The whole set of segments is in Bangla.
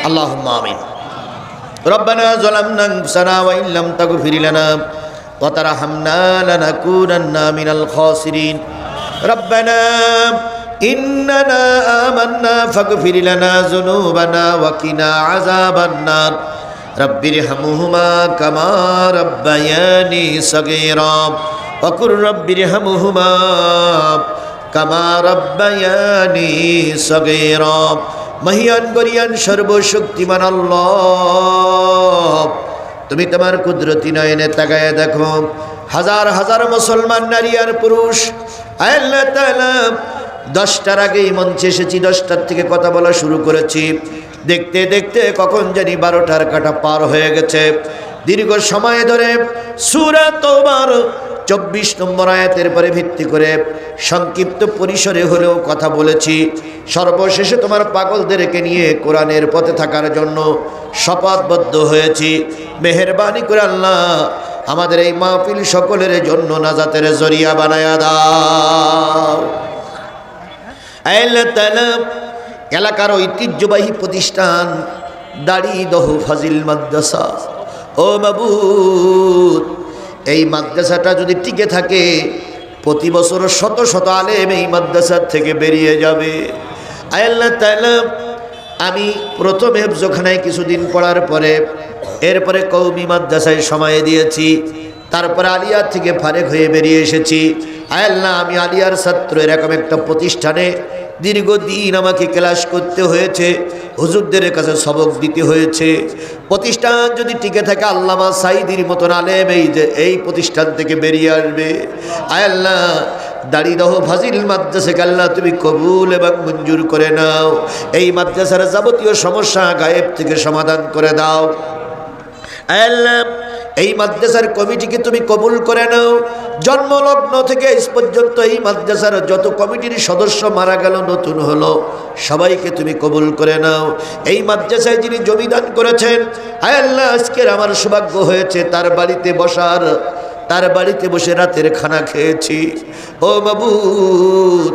আল্লাহুম্মা আমিন। রব্বানা যালামনা আনফুসানা ওয়া ইল্লাম তাগফির লানা ওয়া তারহামনা লানাকুনান্না মিনাল খাসিরিন। রব্বানা ইন্নানা আমান্না ফাগফির লানা যুনুবানা ওয়া কিনা আযাবান নার। রব্বিরহামহুমা কামা রাব্বায়ানি সগীরা ওয়া কুর রব্বিরহামহুমা কামা রাব্বায়ানি সগীরা। মহিয়ান গরিয়ান সর্বশক্তিমান আল্লাহ, তুমি তোমার কুদরতি নয়নে তাকায় দেখো হাজার হাজার মুসলমান নারী আর পুরুষ। আল্লাহ তাআলা 10টার আগেই মঞ্চে এসেছি, 10টার থেকে কথা বলা শুরু করেছি। দেখতে দেখতে কখন জানি 12টার কাঁটা পার হয়ে গেছে। দীর্ঘ সময় ধরে সূরা তওবার 24 নম্বর আয়াতের পরে ভিত্তি করে সংক্ষিপ্ত পরিসরে হলেও কথা বলেছি। সর্বশেষে তোমার পাগলদেরকে নিয়ে কোরআনের পথে থাকার জন্য শপথবদ্ধ হয়েছি। মেহেরবানি করে আল্লাহ আমাদের এই মাহফিল সকলের জন্য নাজাতের জরিয়া বানায়া দাও। আল্লাহ তাআলা এলাকার ঐতিহ্যবাহী প্রতিষ্ঠান দাড়িদহ ফাজিল মাদ্রাসা, ও মাবুদ এই মাদ্রাসাটা যদি টিকে থাকে প্রতি বছর শত শত আলেম এই মাদ্রাসার থেকে বেরিয়ে যাবে। আল্লাহ তাআলা আমি প্রথমে হেফজখানায় কিছুদিন পড়ার পরে এরপরে কওমি মাদ্রাসায় সময় দিয়েছি, তারপরে আলিয়ার থেকে ফারেক হয়ে বেরিয়ে এসেছি। আল্লাহ আমি আলিয়ার ছাত্র, এরকম একটা প্রতিষ্ঠানে দীর্ঘদিন আমাকে ক্লাস করতে হয়েছে, হুজুরদের কাছে সবক দিতে হয়েছে। প্রতিষ্ঠান যদি টিকে থাকে আল্লামা সাঈদীর মতন আলেম এই প্রতিষ্ঠান থেকে বেরিয়ে আসবে। আল্লাহ দাড়িদহ ফাজিল মাদ্রাসাকে আল্লাহ তুমি কবুল এবং মঞ্জুর করে নাও। এই মাদ্রাসার যাবতীয় সমস্যা গায়েব থেকে সমাধান করে দাও। আল্লাহ এই মাদ্রাসার কমিটিকে তুমি কবুল করে নাও। জন্মলগ্ন থেকে আজ পর্যন্ত এই মাদ্রাসার যত কমিটির সদস্য মারা গেল নতুন হলো, সবাইকে তুমি কবুল করে নাও। এই মাদ্রাসায় যিনি জমিদান করেছেন, আয় আল্লাহ আজকের আমার সৌভাগ্য হয়েছে তার বাড়িতে বসার, তার বাড়িতে বসে রাতের খানা খেয়েছি। ও মাবুদ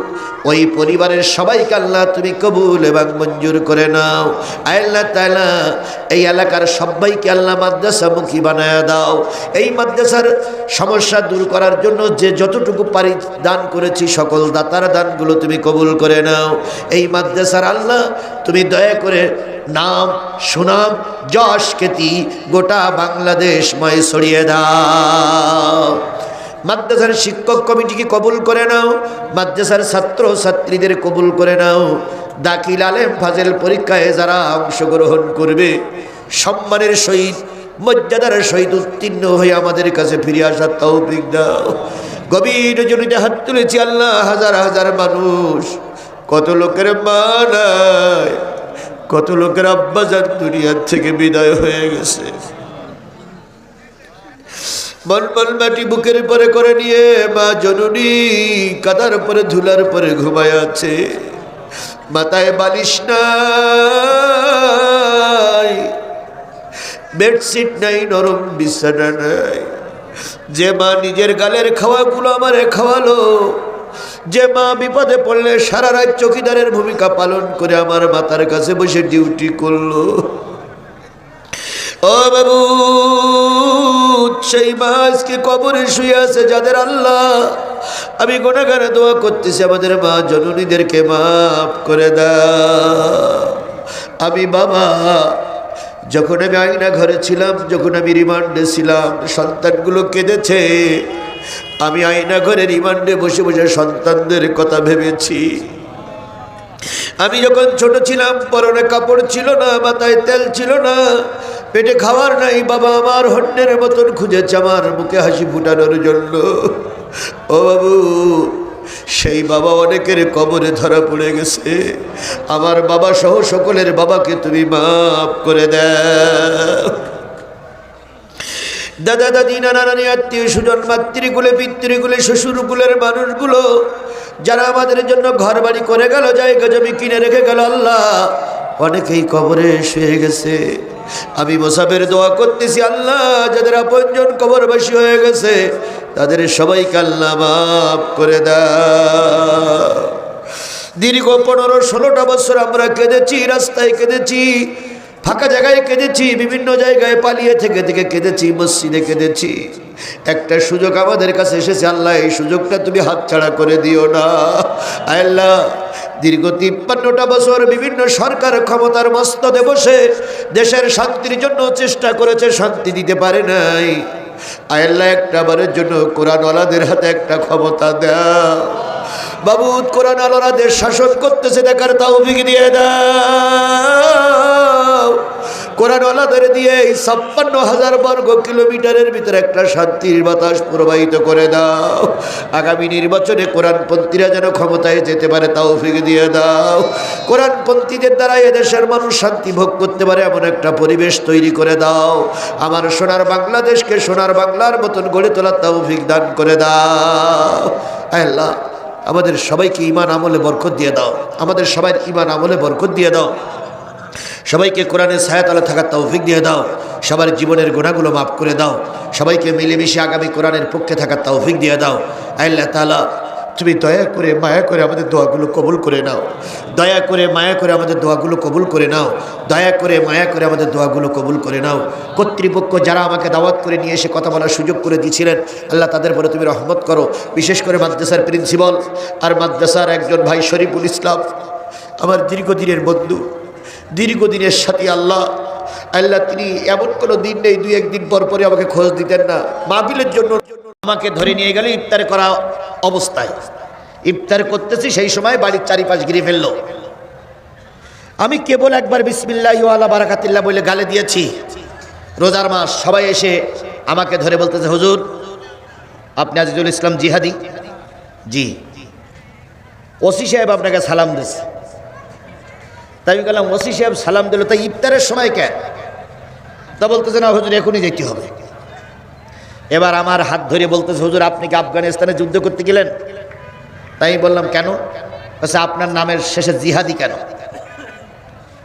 ওই পরিবারের সবাইকে আল্লাহ তুমি কবুল এবং মঞ্জুর করে নাও। আল্লাহ তাআলা এই এলাকার সবাইকে আল্লাহ মাদ্রাসামুখী বানায়া দাও। এই মাদ্রাসার সমস্যা দূর করার জন্য যে যতটুকু পারি দান করেছি সকল দাতার দানগুলো তুমি কবুল করে নাও। এই মাদ্রাসার আল্লাহ তুমি দয়া করে নাম সুনাম যশ খ্যাতি গোটা বাংলাদেশময় ছড়িয়ে দাও। মাদ্রাসার শিক্ষক কমিটিকে কবুল করে নাও, মাদ্রাসার ছাত্র ছাত্রীদের কবুল করে নাও। দাখিল আলেম ফাজেল পরীক্ষায় যারা অংশগ্রহণ করবে সম্মানের সহিত মর্যাদার সহিত উত্তীর্ণ হয়ে আমাদের কাছে ফিরে আসার তৌফিক দাও। গভীর জনিতে হাত তুলেছি আল্লাহ, হাজার হাজার মানুষ, কত লোকের মা নাই, কত লোকের আব্বাজান দুনিয়ার থেকে বিদায় হয়ে গেছে। মলমল মাটি বুকের পরে করে নিয়ে মা জননী কাদার পরে ধুলার পরে ঘুমায় আছে, মাথায় বালিশ নাই, বেডশিট নাই, নরম বিছানা নাই। যে মা নিজের গালের খাওয়াগুলো আমারে খাওয়ালো, যে মা বিপদে পড়লে সারা রাত চৌকিদারের ভূমিকা পালন করে আমার মাথার কাছে বসে ডিউটি করলো, ও বাবু সেই মা আজকে কবরে শুয়ে আছে যাদের আল্লাহ আমি গুনাহগার দোয়া করতেছি আমাদের মা জননীদেরকে মাফ করে দাও। আমি বাবা যখন আমি আয়না ঘরে ছিলাম, যখন আমি রিমান্ডে ছিলাম, সন্তানগুলো কেঁদেছে, আমি আয়না ঘরে রিমান্ডে বসে বসে সন্তানদের কথা ভেবেছি। আমি যখন ছোট ছিলাম পরনে কাপড় ছিল না, মাথায় তেল ছিল না, পেটে খাবার নাই, বাবা আমার হন্যের মতন খুঁজেছে আমার মুখে হাসি ফুটানোর জন্য। ও বাবু সেই বাবা অনেকের কবরে ধরা পড়ে গেছে, আমার বাবা সহ সকলের বাবাকে তুমি মাফ করে দাও। দাদা দাদি নানা নানি আত্মীয় স্বজন মাতৃকুলে পিতৃকুলে শ্বশুরকুলের মানুষগুলো যারা আমাদের জন্য ঘর বাড়ি করে গেল, জায়গা জমি কিনে রেখে গেল, আল্লাহ অনেকেই কবরে শুয়ে গেছে। আমি মোসাফের দোয়া করতেছি আল্লাহ যাদের আপনজন কবরবাসী হয়ে গেছে তাদের সবাইকে আল্লাহ মাফ করে দাও। দীর্ঘ 15-16টা বছর আমরা কেঁদেছি, রাস্তায় কেঁদেছি, ফাঁকা জায়গায় কেঁদেছি, বিভিন্ন জায়গায় পালিয়ে থেকে থেকে কেঁদেছি, মসজিদে কেঁদেছি। একটা সুযোগ আমাদের কাছে এসেছে, আল্লাহ এই সুযোগটা তুমি হাতছাড়া করে দিও না। আল্লাহ দীর্ঘ 53টা বছর বিভিন্ন সরকার ক্ষমতার মস্তদে বসে দেশের শান্তির জন্য চেষ্টা করেছে, শান্তি দিতে পারে নাই। আল্লাহ একটা বারের জন্য কোরআনওয়ালাদের হাতে একটা ক্ষমতা দাও বাবুদ। কোরআনওয়ালারা দেশ শাসন করতেছে দেখার তৌফিক দিয়ে দাও। কোরআনওয়ালাদের দিয়ে এই 56,000 বর্গ কিলোমিটারের ভিতরে একটা শান্তির বাতাস প্রবাহিত করে দাও। আগামী নির্বাচনে কোরআনপন্থীরা যেন ক্ষমতায় যেতে পারে তৌফিক দিয়ে দাও। কোরআনপন্থীদের দ্বারা এদেশের মানুষ শান্তি ভোগ করতে পারে এমন একটা পরিবেশ তৈরি করে দাও। আমার সোনার বাংলাদেশকে সোনার বাংলার মতন গড়ে তোলার তৌফিক দান করে দাও। আল্লাহ আমাদের সবাইকে ঈমান আমলে বরকত দিয়ে দাও। আমাদের সবাই ঈমান আমলে বরকত দিয়ে দাও। সবাইকে কোরআনের ছায়াতলে থাকার তৌফিক দিয়ে দাও। সবার জীবনের গুনাহগুলো মাফ করে দাও। সবাইকে মিলেমিশে আগামী কোরআনের পক্ষে থাকার তৌফিক দিয়ে দাও। আল্লাহ তাআলা তুমি দয়া করে মায়া করে আমাদের দোয়াগুলো কবুল করে নাও। দয়া করে মায়া করে আমাদের দোয়াগুলো কবুল করে নাও। দয়া করে মায়া করে আমাদের দোয়াগুলো কবুল করে নাও। কর্তৃপক্ষ যারা আমাকে দাওয়াত করে নিয়ে এসে কথা বলার সুযোগ করে দিয়েছিলেন, আল্লাহ তাদের পরে তুমি রহমত করো। বিশেষ করে মাদ্রাসার প্রিন্সিপাল আর মাদ্রাসার একজন ভাই শরীফুল ইসলাম, আমার দীর্ঘদিনের বন্ধু, দীর্ঘদিনের সাথী। আল্লাহ আল্লাহ তিনি এমন কোনো দিন নেই 2-1 দিন পর পরে আমাকে খোঁজ দিতেন না। মাহফিলের জন্য আমাকে ধরে নিয়ে গেল ইফতার করা অবস্থায়। ইফতার করতেছি সেই সময় বাড়ির চারিপাশ ঘিরে ফেললো। আমি কেবল একবার বিসমিল্লাহি ওয়া আলা বারাকাতিল্লাহ বলে গালে দিয়েছি। রোজার মাস, সবাই এসে আমাকে ধরে বলতেছে, হুজুর আপনি আজিজুল ইসলাম জিহাদি? জি। ওসি সাহেব আপনাকে সালাম দিচ্ছে। তাই আমি বললাম ওসি সাহেব সালাম দিল, তাই ইফতারের সময় কেন? তা বলতেছে না হুজুর এখনই যেতে হবে। এবার আমার হাত ধরে বলতেছে, হুজুর আপনি কি আফগানিস্তানে যুদ্ধ করতে গেলেন? তাই বললাম কেন? আচ্ছা আপনার নামের শেষে জিহাদি কেন?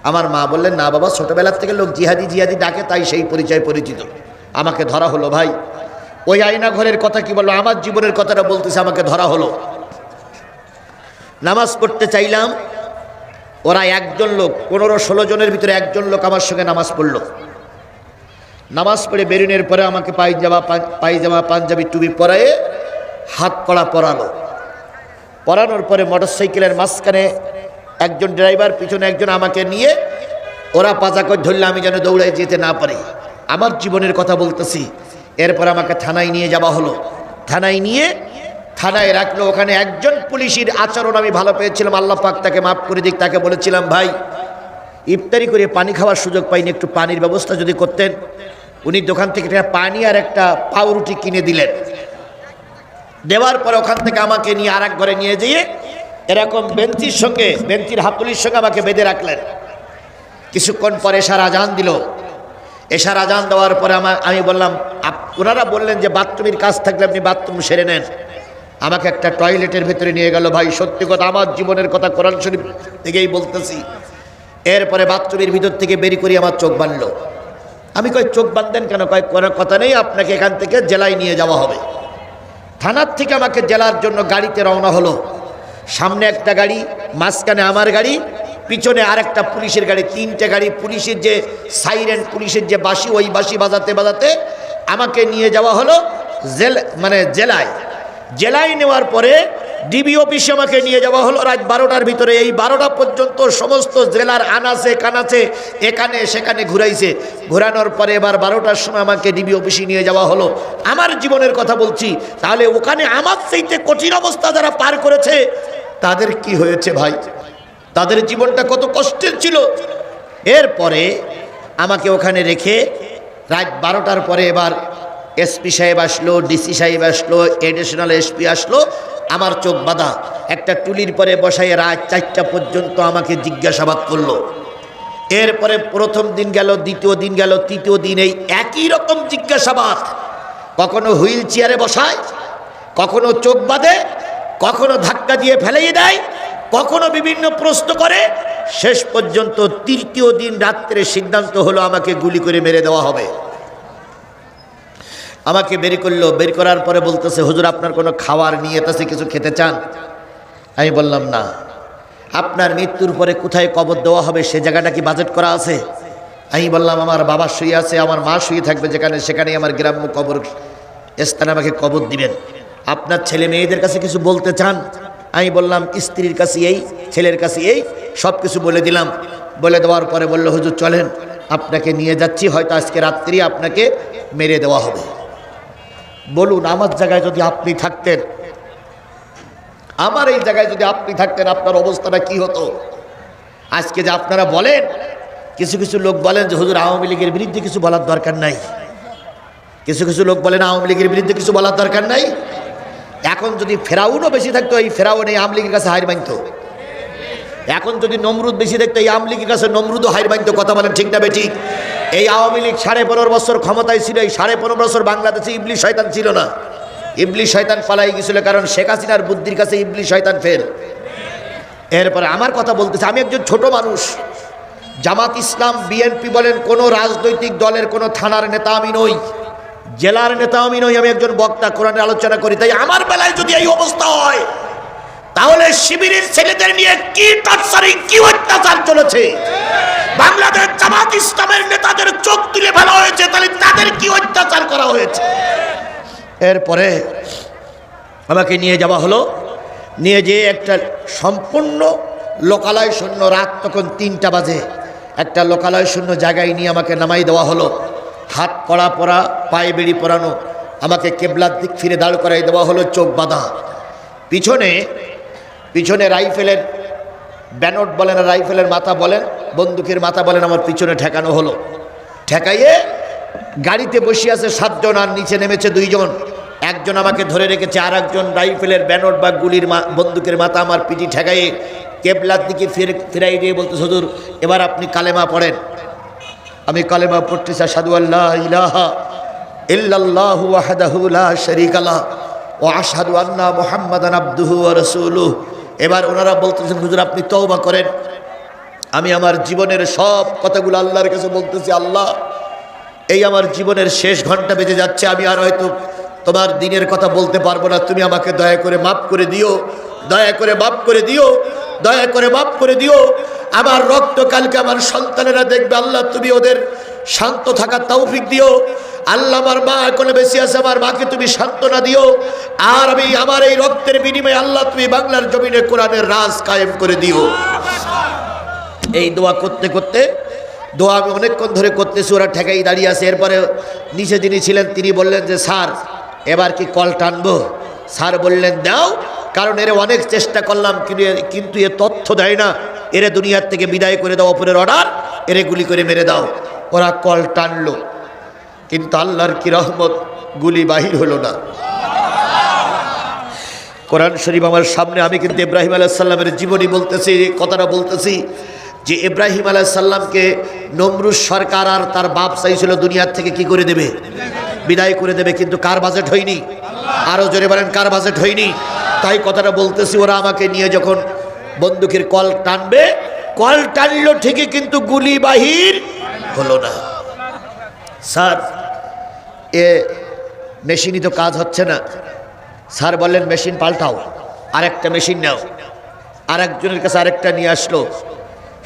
আমার মা বললেন, না বাবা, ছোটবেলার থেকে লোক জিহাদি জিহাদি ডাকে, তাই সেই পরিচয় পরিচিত। আমাকে ধরা হলো। ভাই ওই আয়না ঘরের কথা কি বললো, আমার জীবনের কথাটা বলতেছে। আমাকে ধরা হলো, নামাজ পড়তে চাইলাম। ওরা একজন লোক, 15-16 জনের ভিতরে একজন লোক আমার সঙ্গে নামাজ পড়লো। নামাজ পড়ে বেরোনোর পরে আমাকে পায়জামা পাঞ্জাবি টুপি পরায়ে হাত কড়া পরালো। পরানোর পরে মোটরসাইকেলের মাঝখানে একজন ড্রাইভার, পিছনে একজন, আমাকে নিয়ে ওরা পাজা করে ধরলে আমি যেন দৌড়ায় যেতে না পারি। আমার জীবনের কথা বলতেছি। এরপর আমাকে থানায় নিয়ে যাওয়া হলো। থানায় রাখলো। ওখানে একজন পুলিশের আচরণ আমি ভালো পেয়েছিলাম, আল্লাহ পাক তাকে মাফ করে দিক। তাকে বলেছিলাম, ভাই ইফতারি করে পানি খাওয়ার সুযোগ পাইনি, একটু পানির ব্যবস্থা যদি করতেন। উনি দোকান থেকে একটা পানি আর একটা পাউরুটি কিনে দিলেন। দেওয়ার পরে ওখান থেকে আমাকে নিয়ে আর এক ঘরে নিয়ে যেয়ে এরকম বেঞ্চির হাতুলির সঙ্গে আমাকে বেঁধে রাখলেন। কিছুক্ষণ পরে এশার আজান দিল। এশার আজান দেওয়ার পরে আমি বললাম, ওনারা বললেন যে বাথরুমের কাজ থাকলে আপনি বাথরুম সেরে নেন। আমাকে একটা টয়লেটের ভেতরে নিয়ে গেল। ভাই সত্যি কথা, আমার জীবনের কথা কোরআন শরীফ থেকেই বলতেছি। এরপরে বাথরুমের ভিতর থেকে বেরি করে আমার চোখ বাঁধলো। আমি কই চোখ বাঁধতেন কেন? কয় কোনো কথা নেই, আপনাকে এখান থেকে জেলায় নিয়ে যাওয়া হবে। থানার থেকে আমাকে জেলার জন্য গাড়িতে রওনা হলো। সামনে একটা গাড়ি, মাঝখানে আমার গাড়ি, পিছনে আরেকটা পুলিশের গাড়ি। 3টে গাড়ি। পুলিশের যে সাইরেন, পুলিশের যে বাঁশি, ওই বাঁশি বাজাতে বাজাতে আমাকে নিয়ে যাওয়া হলো জেলায় নেওয়ার পরে ডিবি অফিসে আমাকে নিয়ে যাওয়া হলো রাত 12টার ভিতরে। এই 12টা পর্যন্ত সমস্ত জেলার আনাচে কানাচে এখানে সেখানে ঘোরানোর পরে এবার 12টার সময় আমাকে ডিবি অফিসে নিয়ে যাওয়া হলো। আমার জীবনের কথা বলছি। তাহলে ওখানে আমার চাইতে কঠিন অবস্থা যারা পার করেছে তাদের কি হয়েছে ভাই? তাদের জীবনটা কত কষ্টের ছিল। এরপরে আমাকে ওখানে রেখে রাত 12টার পরে এবার এসপি সাহেব আসলো, ডিসি সাহেব আসলো, এডিশনাল এসপি আসলো। আমার চোখ বাঁধা একটা টুলির পরে বসাই রাত 4টা পর্যন্ত আমাকে জিজ্ঞাসাবাদ করলো। এরপরে প্রথম দিন গেল, দ্বিতীয় দিন গেল, তৃতীয় দিন এই একই রকম জিজ্ঞাসাবাদ। কখনো হুইল চেয়ারে বসায়, কখনো চোখ বাঁধে, কখনো ধাক্কা দিয়ে ফেলেই দেয়, কখনো বিভিন্ন প্রশ্ন করে। শেষ পর্যন্ত তৃতীয় দিন রাত্রে সিদ্ধান্ত হলো আমাকে গুলি করে মেরে দেওয়া হবে। আমাকে বের করলো। বের করার পরে বলতেছে, হুজুর আপনার কোনো খাওয়ার নিয়ত আছে, কিছু খেতে চান? আমি বললাম না। আপনার মৃত্যুর পরে কোথায় কবর দেওয়া হবে সে জায়গাটা কি বাজেট করা আছে? আমি বললাম আমার বাবা শুয়ে আছে, আমার মা শুয়ে থাকবে যেখানে, সেখানেই আমার গ্রাম্য কবর স্থানে আমাকে কবর দিবেন। আপনার ছেলে মেয়েদের কাছে কিছু বলতে চান? আমি বললাম স্ত্রীর কাছে এই, ছেলের কাছে এই, সব কিছু বলে দিলাম। বলে দেওয়ার পরে বলল, হুজুর চলেন, আপনাকে নিয়ে যাচ্ছি, হয়তো আজকে রাত্রি আপনাকে মেরে দেওয়া হবে। বলুন, আমার জায়গায় যদি আপনি থাকতেন, আমার এই জায়গায় যদি আপনি থাকতেন, আপনার অবস্থাটা কি হতো? আজকে যে আপনারা বলেন, কিছু কিছু লোক বলেন যে হুজুর আওয়ামী লীগের বিরুদ্ধে কিছু বলার দরকার নাই, কিছু কিছু লোক বলেন আওয়ামী লীগের বিরুদ্ধে কিছু বলার দরকার নাই। এখন যদি ফেরাউনও বেশি থাকতো, এই ফেরাউন এই আওয়ামী লীগের কাছে হার মানতো। এখন যদি নমরুদ বেশি দেখতো, এই আওয়ামী লীগের কাছে নমরুদও হার মানতো। কথা বলেন ঠিক না বেঠিক? এই আওয়ামী লীগ 15.5 বছর ক্ষমতায় ছিল, এই 15.5 বছর বাংলাদেশে ইবলিশ শয়তান ছিল না? ইবলিশ শয়তান পালাই গেছিল, কারণ শেখ হাসিনার বুদ্ধির কাছে ইবলিশ শয়তান ফেল। এরপরে আমার কথা বলতেছে, আমি একজন ছোট মানুষ। জামাত ইসলাম, বিএনপি বলেন, কোনো রাজনৈতিক দলের কোনো থানার নেতা আমি নই, জেলার নেতা আমি নই, আমি একজন বক্তা, কোরআনের আলোচনা করি। তাই আমার বেলায় যদি এই অবস্থা হয়, তাহলে শিবিরের ছেলেদের নিয়ে কি টর্চারিং, কি অত্যাচার চলেছে। বাংলাদেশ জামাত ইসলামের নেতাদের চোখ তুলে ফেলা হয়েছে, তাহলে তাদের কি অত্যাচার করা হয়েছে। এরপরে আমাকে নিয়ে যাওয়া হলো, নিয়ে যেয়ে একটা সম্পূর্ণ লোকালয় শূন্য, রাত তখন 3টা বাজে, একটা লোকালয় শূন্য জায়গায় নিয়ে আমাকে নামাই দেওয়া হলো। হাত কড়া পরা, পায়ে বেড়ি পরানো, আমাকে কেবলার দিক ফিরে দাঁড় করাই দেওয়া হলো, চোখ বাঁধা। পিছনে পিছনে রাইফেলের ব্যানট বলেন, রাইফেলের মাথা বলেন, বন্দুকের মাথা বলেন, আমার পিছনে ঠেকানো হলো। ঠেকাইয়ে গাড়িতে বসে আছে 7 জন, আর নিচে নেমেছে 2 জন। একজন আমাকে ধরে রেখেছে, আর একজন রাইফেলের ব্যানট বা গুলির বন্দুকের মাথা আমার পিঠে ঠেকাইয়ে কেবলার দিকে ফিরাই দিয়ে বলতে, হুজুর এবার আপনি কালেমা পড়েন। আমি কালেমা পড়তেছি, আশহাদু আল্লা ইলাহা ইল্লাল্লাহু ওয়াহদাহু লা শারীকা লাহু ওয়া আশহাদু আন্না মুহাম্মাদান আবদুহু ওয়া রাসূলুহু। এবার ওনারা বলতেছেন, হুজুর আপনি তওবা করেন। আমি আমার জীবনের সব কথাগুলো আল্লাহর কাছে বলতেছি, আল্লাহ এই আমার জীবনের শেষ ঘন্টা বেজে যাচ্ছে, আমি আর হয়তো তোমার দিনের কথা বলতে পারবো না, তুমি আমাকে দয়া করে মাফ করে দিও, দয়া করে মাফ করে দিও, দয়া করে মাফ করে দিও। আমার রক্ত কালকে আমার সন্তানেরা দেখবে, আল্লাহ তুমি ওদের শান্ত থাকার তৌফিক দিও। আল্লাহ আমার মা এখনো বেঁচে আছে, আমার মাকে তুমি সান্ত্বনা দিও। আর আমি আমার এই রক্তের বিনিময়ে আল্লাহ তুমি বাংলার জমিনে কোরআনের রাজ কায়েম করে দিও। এই দোয়া করতে করতে, দোয়া আমি অনেকক্ষণ ধরে করতেছি, ওরা ঠেকাই দাঁড়িয়ে আছে। এরপরে নিচে যিনি ছিলেন তিনি বললেন যে স্যার এবার কি কল টানবো? স্যার বললেন দাও, কারণ এর অনেক চেষ্টা করলাম, কিন্তু এ তথ্য দেয় না, এরে দুনিয়ার থেকে বিদায় করে দাও, অপরের অর্ডার, এরে গুলি করে মেরে দাও। ওরা কল টানলো, কিন্তু আল্লাহর কি রহমত, গুলি বাহির হলো না। কোরআন শরীফ আমার সামনে, আমি কিন্তু ইব্রাহিম আলাইহিস সালামের জীবনী বলতেছি, কথাটা বলতেছি যে ইব্রাহিম আলাইহিস সালামকে নমরুদ সরকার আর তার বাপ চাইছিল দুনিয়ার থেকে কি করে দেবে, বিদায় করে দেবে, কিন্তু কার বাজেট হয়নি? আরো জোরে বলেন, কার বাজেট হয়নি? তাই কথাটা বলতেছি, ওরা আমাকে নিয়ে যখন বন্দুকের কল টানবে, কল টানলো ঠিকই, কিন্তু গুলি বাহির হলো না। স্যার এ মেশিনই তো কাজ হচ্ছে না। স্যার বললেন মেশিন পাল্টাও, আরেকটা মেশিন নাও। আরেকজনের কাছে আরেকটা নিয়ে আসলো,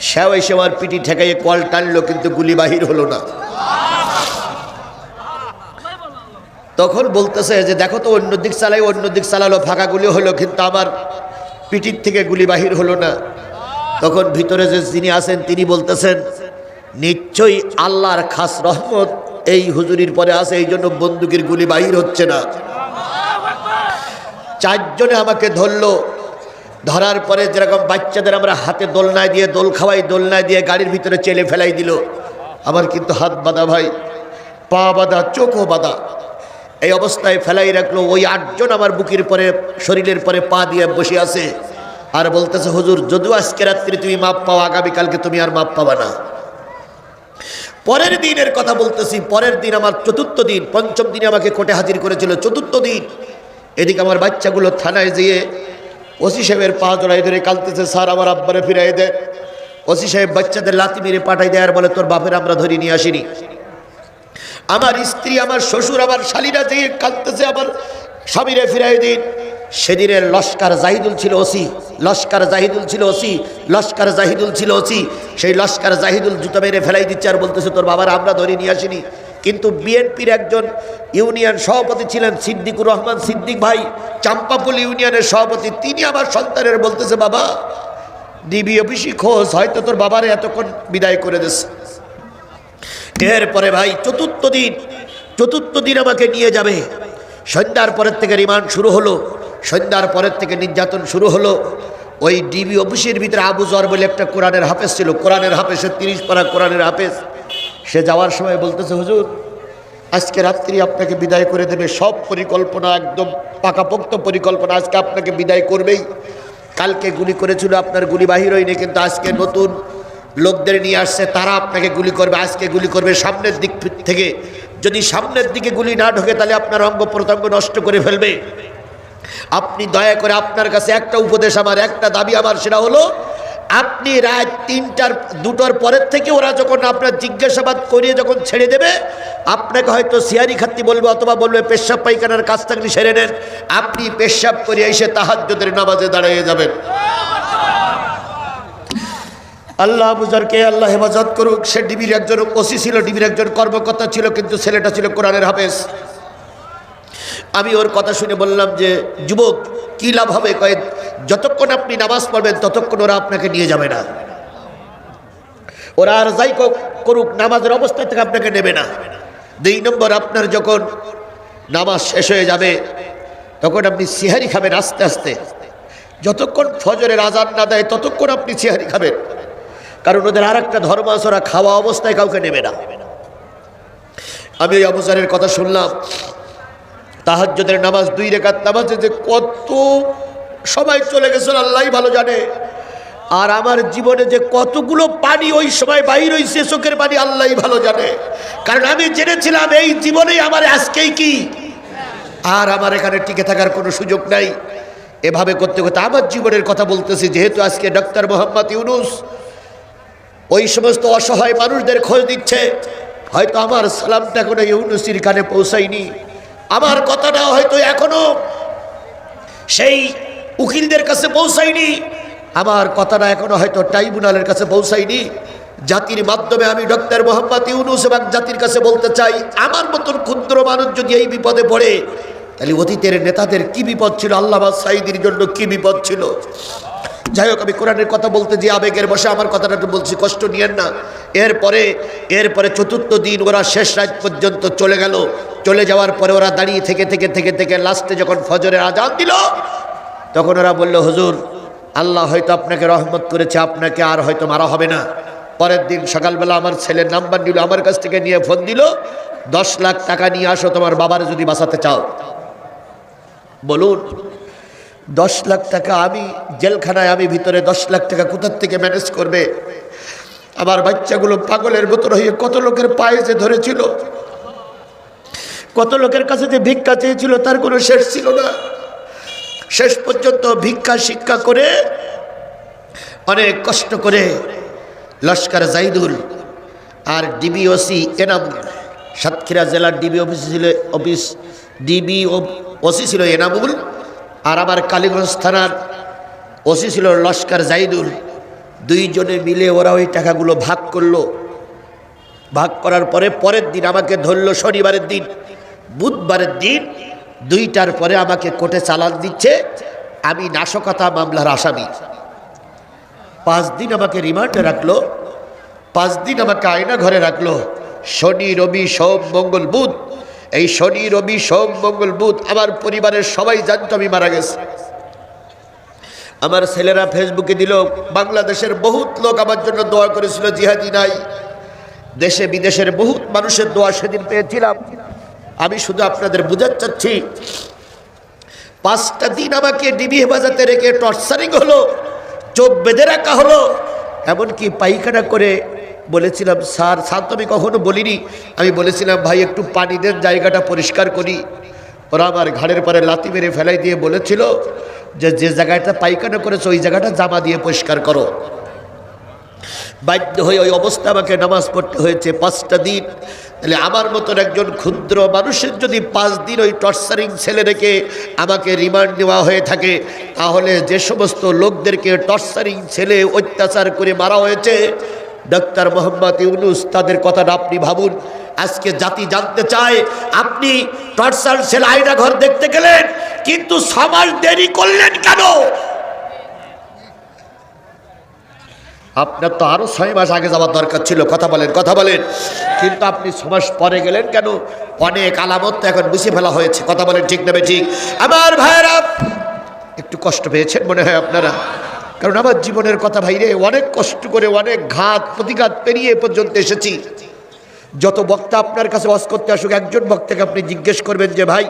সেও এসে আমার পিটি ঠেকাইয়ে কল টানলো, কিন্তু গুলি বাহির হলো না। তখন বলতেছে যে দেখো তো অন্য দিক চালাই, অন্য দিক চালালো, ফাঁকা গুলি হলো, কিন্তু আমার পিঠির থেকে গুলি বাহির হলো না। তখন ভিতরে যে যিনি আছেন তিনি বলতেছেন নিশ্চয়ই আল্লাহর খাস রহমত এই হুজুরির পরে আছে, এই জন্য বন্দুকের গুলি বাহির হচ্ছে না। 4 জনে আমাকে ধরলো। ধরার পরে যেরকম বাচ্চাদের আমরা হাতে দোলনায় দিয়ে দোল খাওয়াই, দোলনায় দিয়ে গাড়ির ভিতরে চেলে ফেলাই দিল, আমার কিন্তু হাত বাঁধা ভাই, পা বাঁধা, চোখও বাঁধা। এই অবস্থায় ফেলাই রাখলো। ওই 8 জন আমার বুকের পরে, শরীরের পরে পা দিয়ে বসে আছে, আর বলতেছে হুজুর যদিও আজকে রাত্রি তুমি মাপ পাও, আগামীকালকে তুমি আর মাপ পাবা না। পরের দিনের কথা বলতেছি, পরের দিন আমার 4র্থ দিন, 5ম দিনে আমাকে কোর্টে হাজির করেছিল, 4র্থ দিন। এদিকে আমার বাচ্চাগুলো থানায় যেয়ে ওসি সাহেবের পা জড়াই ধরে কাঁদতেছে, স্যার আমার আব্বারে ফিরাই দেয়। ওসি সাহেব বাচ্চাদের লাথি মেরে পাঠাই দেয়, আর বলে তোর বাপের আমরা ধরে নিয়ে আসিনি। আমার স্ত্রী, আমার শ্বশুর, আমার শালীরা যেয়ে কাঁদতেছে, আমার স্বামীরে ফিরাই দিন, সেদিনের লস্কর জাহিদুল ছিল ওসি, লস্কর জাহিদুল ছিল ওসি, লস্কর জাহিদুল ছিল ওসি। সেই লস্কর জাহিদুল জুতো মেরে ফেলাই দিচ্ছে আর বলতেছে তোর বাবার আমরা ধরে নিয়ে আসিনি। কিন্তু বিএনপির একজন ইউনিয়ন সভাপতি ছিলেন সিদ্দিকুর রহমান সিদ্দিক ভাই, চাম্পাপুল ইউনিয়নের সভাপতি, তিনি আমার সন্তানের বলতেছে বাবা ডিবি অফিসি খোঁজ, হয়তো তোর বাবারে এতক্ষণ বিদায় করে দিচ্ছে। এরপরে ভাই চতুর্থ দিন আমাকে নিয়ে যাবে। সন্ধ্যার পরের থেকে রিমান্ড শুরু হলো, সন্ধ্যার পরের থেকে নির্যাতন শুরু হলো। ওই ডিবি অফিসের ভিতরে আবু জর বলে একটা কোরআনের হাফেজ ছিল, কোরআনের হাফেজ, 30 পারা কোরআনের হাফেজ। সে যাওয়ার সময় বলতেছে হুজুর আজকে রাত্রি আপনাকে বিদায় করে দেবে, সব পরিকল্পনা একদম পাকাপোক্ত পরিকল্পনা, আজকে আপনাকে বিদায় করবেই। কালকে গুলি করেছিল, আপনার গুলি বাহির হয়নি, কিন্তু আজকে নতুন লোকদের নিয়ে আসছে, তারা আপনাকে গুলি করবে, আজকে গুলি করবে সামনের দিক থেকে। যদি সামনের দিকে গুলি না ঢোকে তাহলে আপনার অঙ্গ প্রত্যঙ্গ নষ্ট করে ফেলবে। আপনি দয়া করে, আপনার কাছে একটা উপদেশ আমার, একটা দাবি আমার, সেটা হলো আপনি রাত 2টার পরের থেকে ওরা যখন আপনার জিজ্ঞাসাবাদ করিয়ে যখন ছেড়ে দেবে, আপনাকে হয়তো সিয়ারি খাত্তি বলবে অথবা বলবে পেশাব পায়খানার কাজ থাকলে সেরে নেন, আপনি পেশাব করিয়ে এসে তাহাজ্জুদের নামাজে দাঁড়িয়ে যাবেন। আল্লাহ বুজারকে আল্লাহ হেফাজত করুক। সে ডিবির একজন ওসি ছিল, ডিবির একজন কর্মকর্তা ছিল, কিন্তু ছেলেটা ছিল কোরআনের হাফেজ। আমি ওর কথা শুনে বললাম যে যুবক কি লাভ হবে, কয়েক যতক্ষণ আপনি নামাজ পড়বেন ততক্ষণ ওরা আপনাকে নিয়ে যাবে না, ওরা আর যাই করুক নামাজের অবস্থা থেকে আপনাকে নেবে না। 2 নম্বর, আপনার যখন নামাজ শেষ হয়ে যাবে তখন আপনি সিহারি খাবেন আস্তে আস্তে, যতক্ষণ ফজরের আজান না দেয় ততক্ষণ আপনি সিহারি খাবেন, কারণ ওদের আর একটা ধর্ম আছে, ওরা খাওয়া অবস্থায় কাউকে নেবে না। আমি ওই আবু জারের কথা শুনলাম, তাহাজ্জুদের নামাজ 2 রাকাত নামাজে যে কত সবাই চলে গেছেন আল্লাহই ভালো জানে, আর আমার জীবনে যে কতগুলো পানি ওই সময় বাইর হইছে চোখের পানি আল্লাহই ভালো জানে, কারণ আমি জেনেছিলাম এই জীবনেই আমার আজকেই কি, আর আমার এখানে টিকে থাকার কোনো সুযোগ নাই। এভাবে করতে করতে আমার জীবনের কথা বলতেছি, যেহেতু আজকে ডক্টর মোহাম্মদ ইউনূস ওই সমস্ত অসহায় মানুষদের খোঁজ দিচ্ছে, হয়তো আমার সালামটা এখনো ইউনূসের কানে পৌঁছায়নি, আমার কথাটা হয়তো এখনো সেই উকিলদের কাছে পৌঁছায়নি, আমার কথাটা এখনো হয়তো ট্রাইব্যুনালের কাছে পৌঁছায়নি। জাতির মাধ্যমে আমি ডক্টর মোহাম্মদ ইউনূস এবং জাতির কাছে বলতে চাই, আমার মতন ক্ষুদ্র মানুষ যদি এই বিপদে পড়ে, তাহলে অতীতের নেতাদের কি বিপদ ছিল, আল্লামা সাঈদীর জন্য কি বিপদ ছিল। যাই হোক, আমি কোরআনের কথা বলতে যে আবেগের বসে আমার কথাটা বলছি, কষ্ট নিয়েন না। এরপরে 4র্থ দিন ওরা শেষ রাত পর্যন্ত চলে গেল। চলে যাওয়ার পরে ওরা দাঁড়িয়ে থেকে লাস্টে যখন ফজরের আজান দিল, তখন ওরা বলল হুজুর আল্লাহ হয়তো আপনাকে রহমত করেছে, আপনাকে আর হয়তো মারা হবে না। পরের দিন সকালবেলা আমার ছেলের নাম্বার নিল, আমার কাছ থেকে নিয়ে ফোন দিল, 10 লাখ টাকা নিয়ে আসো তোমার বাবার যদি বাঁচাতে চাও। বলুন 10 লাখ টাকা, আমি জেলখানায়, আমি ভিতরে 10 লাখ টাকা কোথার থেকে ম্যানেজ করবে? আমার বাচ্চাগুলো পাগলের মতো হয়ে কত লোকের পায়ে যে ধরেছিল, কত লোকের কাছে যে ভিক্ষা চেয়েছিল, তার কোনো শেষ ছিল না। শেষ পর্যন্ত ভিক্ষা শিক্ষা করে অনেক কষ্ট করে লস্কর জাহিদুল আর ডিবি ওসি এনামুল, সাতক্ষীরা জেলার ডিবি ওসি ছিল এনামুল, আর আমার কালীগঞ্জ থানার ওসি ছিল লস্কর জাহিদুল। 2 জনে মিলে ওরা ওই টাকাগুলো ভাগ করলো। ভাগ করার পরে পরের দিন আমাকে ধরলো শনিবারের দিন, বুধবারের দিন 2টার পরে আমাকে কোর্টে চালান দিচ্ছে, আমি নাশকতা মামলার আসামি। 5 দিন আমাকে রিমান্ডে রাখলো, 5 দিন আমাকে আয়না ঘরে রাখলো। শনি রবি সোম মঙ্গল বুধ, এই শনি রবি সোম মঙ্গল বুধ আমার পরিবারের সবাই জানতো আমি মারা গেছি। আমার ছেলেরা ফেসবুকে দিল, বাংলাদেশের বহুত লোক আমার জন্য দোয়া করেছিল, জিহাদি নাই, দেশে বিদেশের বহুত মানুষের দোয়া সেদিন পেয়েছিলাম। আমি শুধু আপনাদের বুঝাতে চাচ্ছি, 5টা দিন আমাকে ডিবি হেফাজতে রেখে টর্চারিং হলো, চোখ বেঁধে রাখা হলো, এমনকি পায়খানা করে বলেছিলাম স্যার তো আমি কখনো বলিনি, আমি বলেছিলাম ভাই একটু পানি দেন, জায়গাটা পরিষ্কার করি। ওরা আমার ঘাড়ের পরে লাথি মেরে ফেলাই দিয়ে বলেছিল যে যে জায়গাটা পায়খানা করেছে ওই জায়গাটা জামা দিয়ে পরিষ্কার করো। বাধ্য হয়ে ওই অবস্থা আমাকে নামাজ পড়তে হয়েছে 5টা দিন। তাহলে আমার মতন একজন ক্ষুদ্র মানুষের যদি 5 দিন ওই টর্চারিং ছেলে রেখে আমাকে রিমান্ড দেওয়া হয়ে থাকে, তাহলে যে সমস্ত লোকদেরকে টর্চারিং ছেলে অত্যাচার করে মারা হয়েছে, ডক্টর মোহাম্মদ ইউনূস তাদের কথাটা আপনি ভাবুন। আজকে জাতি জানতে চায়, আপনি টর্চার ছেলে আয়না ঘর দেখতে গেলেন, কিন্তু 6 মাস দেরি করলেন কেন? আপনার তো আরো 6 মাস আগে যাওয়ার দরকার ছিল। কথা বলেন, কথা বলেন। কিন্তু আপনি 6 মাস পরে গেলেন কেন? অনেক আলামত তো এখন মুছে ফেলা হয়েছে। কথা বলেন, ঠিক না ঠিক? আমার ভাইরা একটু কষ্ট পেয়েছেন মনে হয় আপনারা, কারণ আমার জীবনের কথা ভাইরে, অনেক কষ্ট করে অনেক ঘাত প্রতিঘাত পেরিয়ে এ পর্যন্ত এসেছি। যত বক্তা আপনার কাছে ওয়াজ করতে আসুক, একজন বক্তাকে আপনি জিজ্ঞেস করবেন যে ভাই,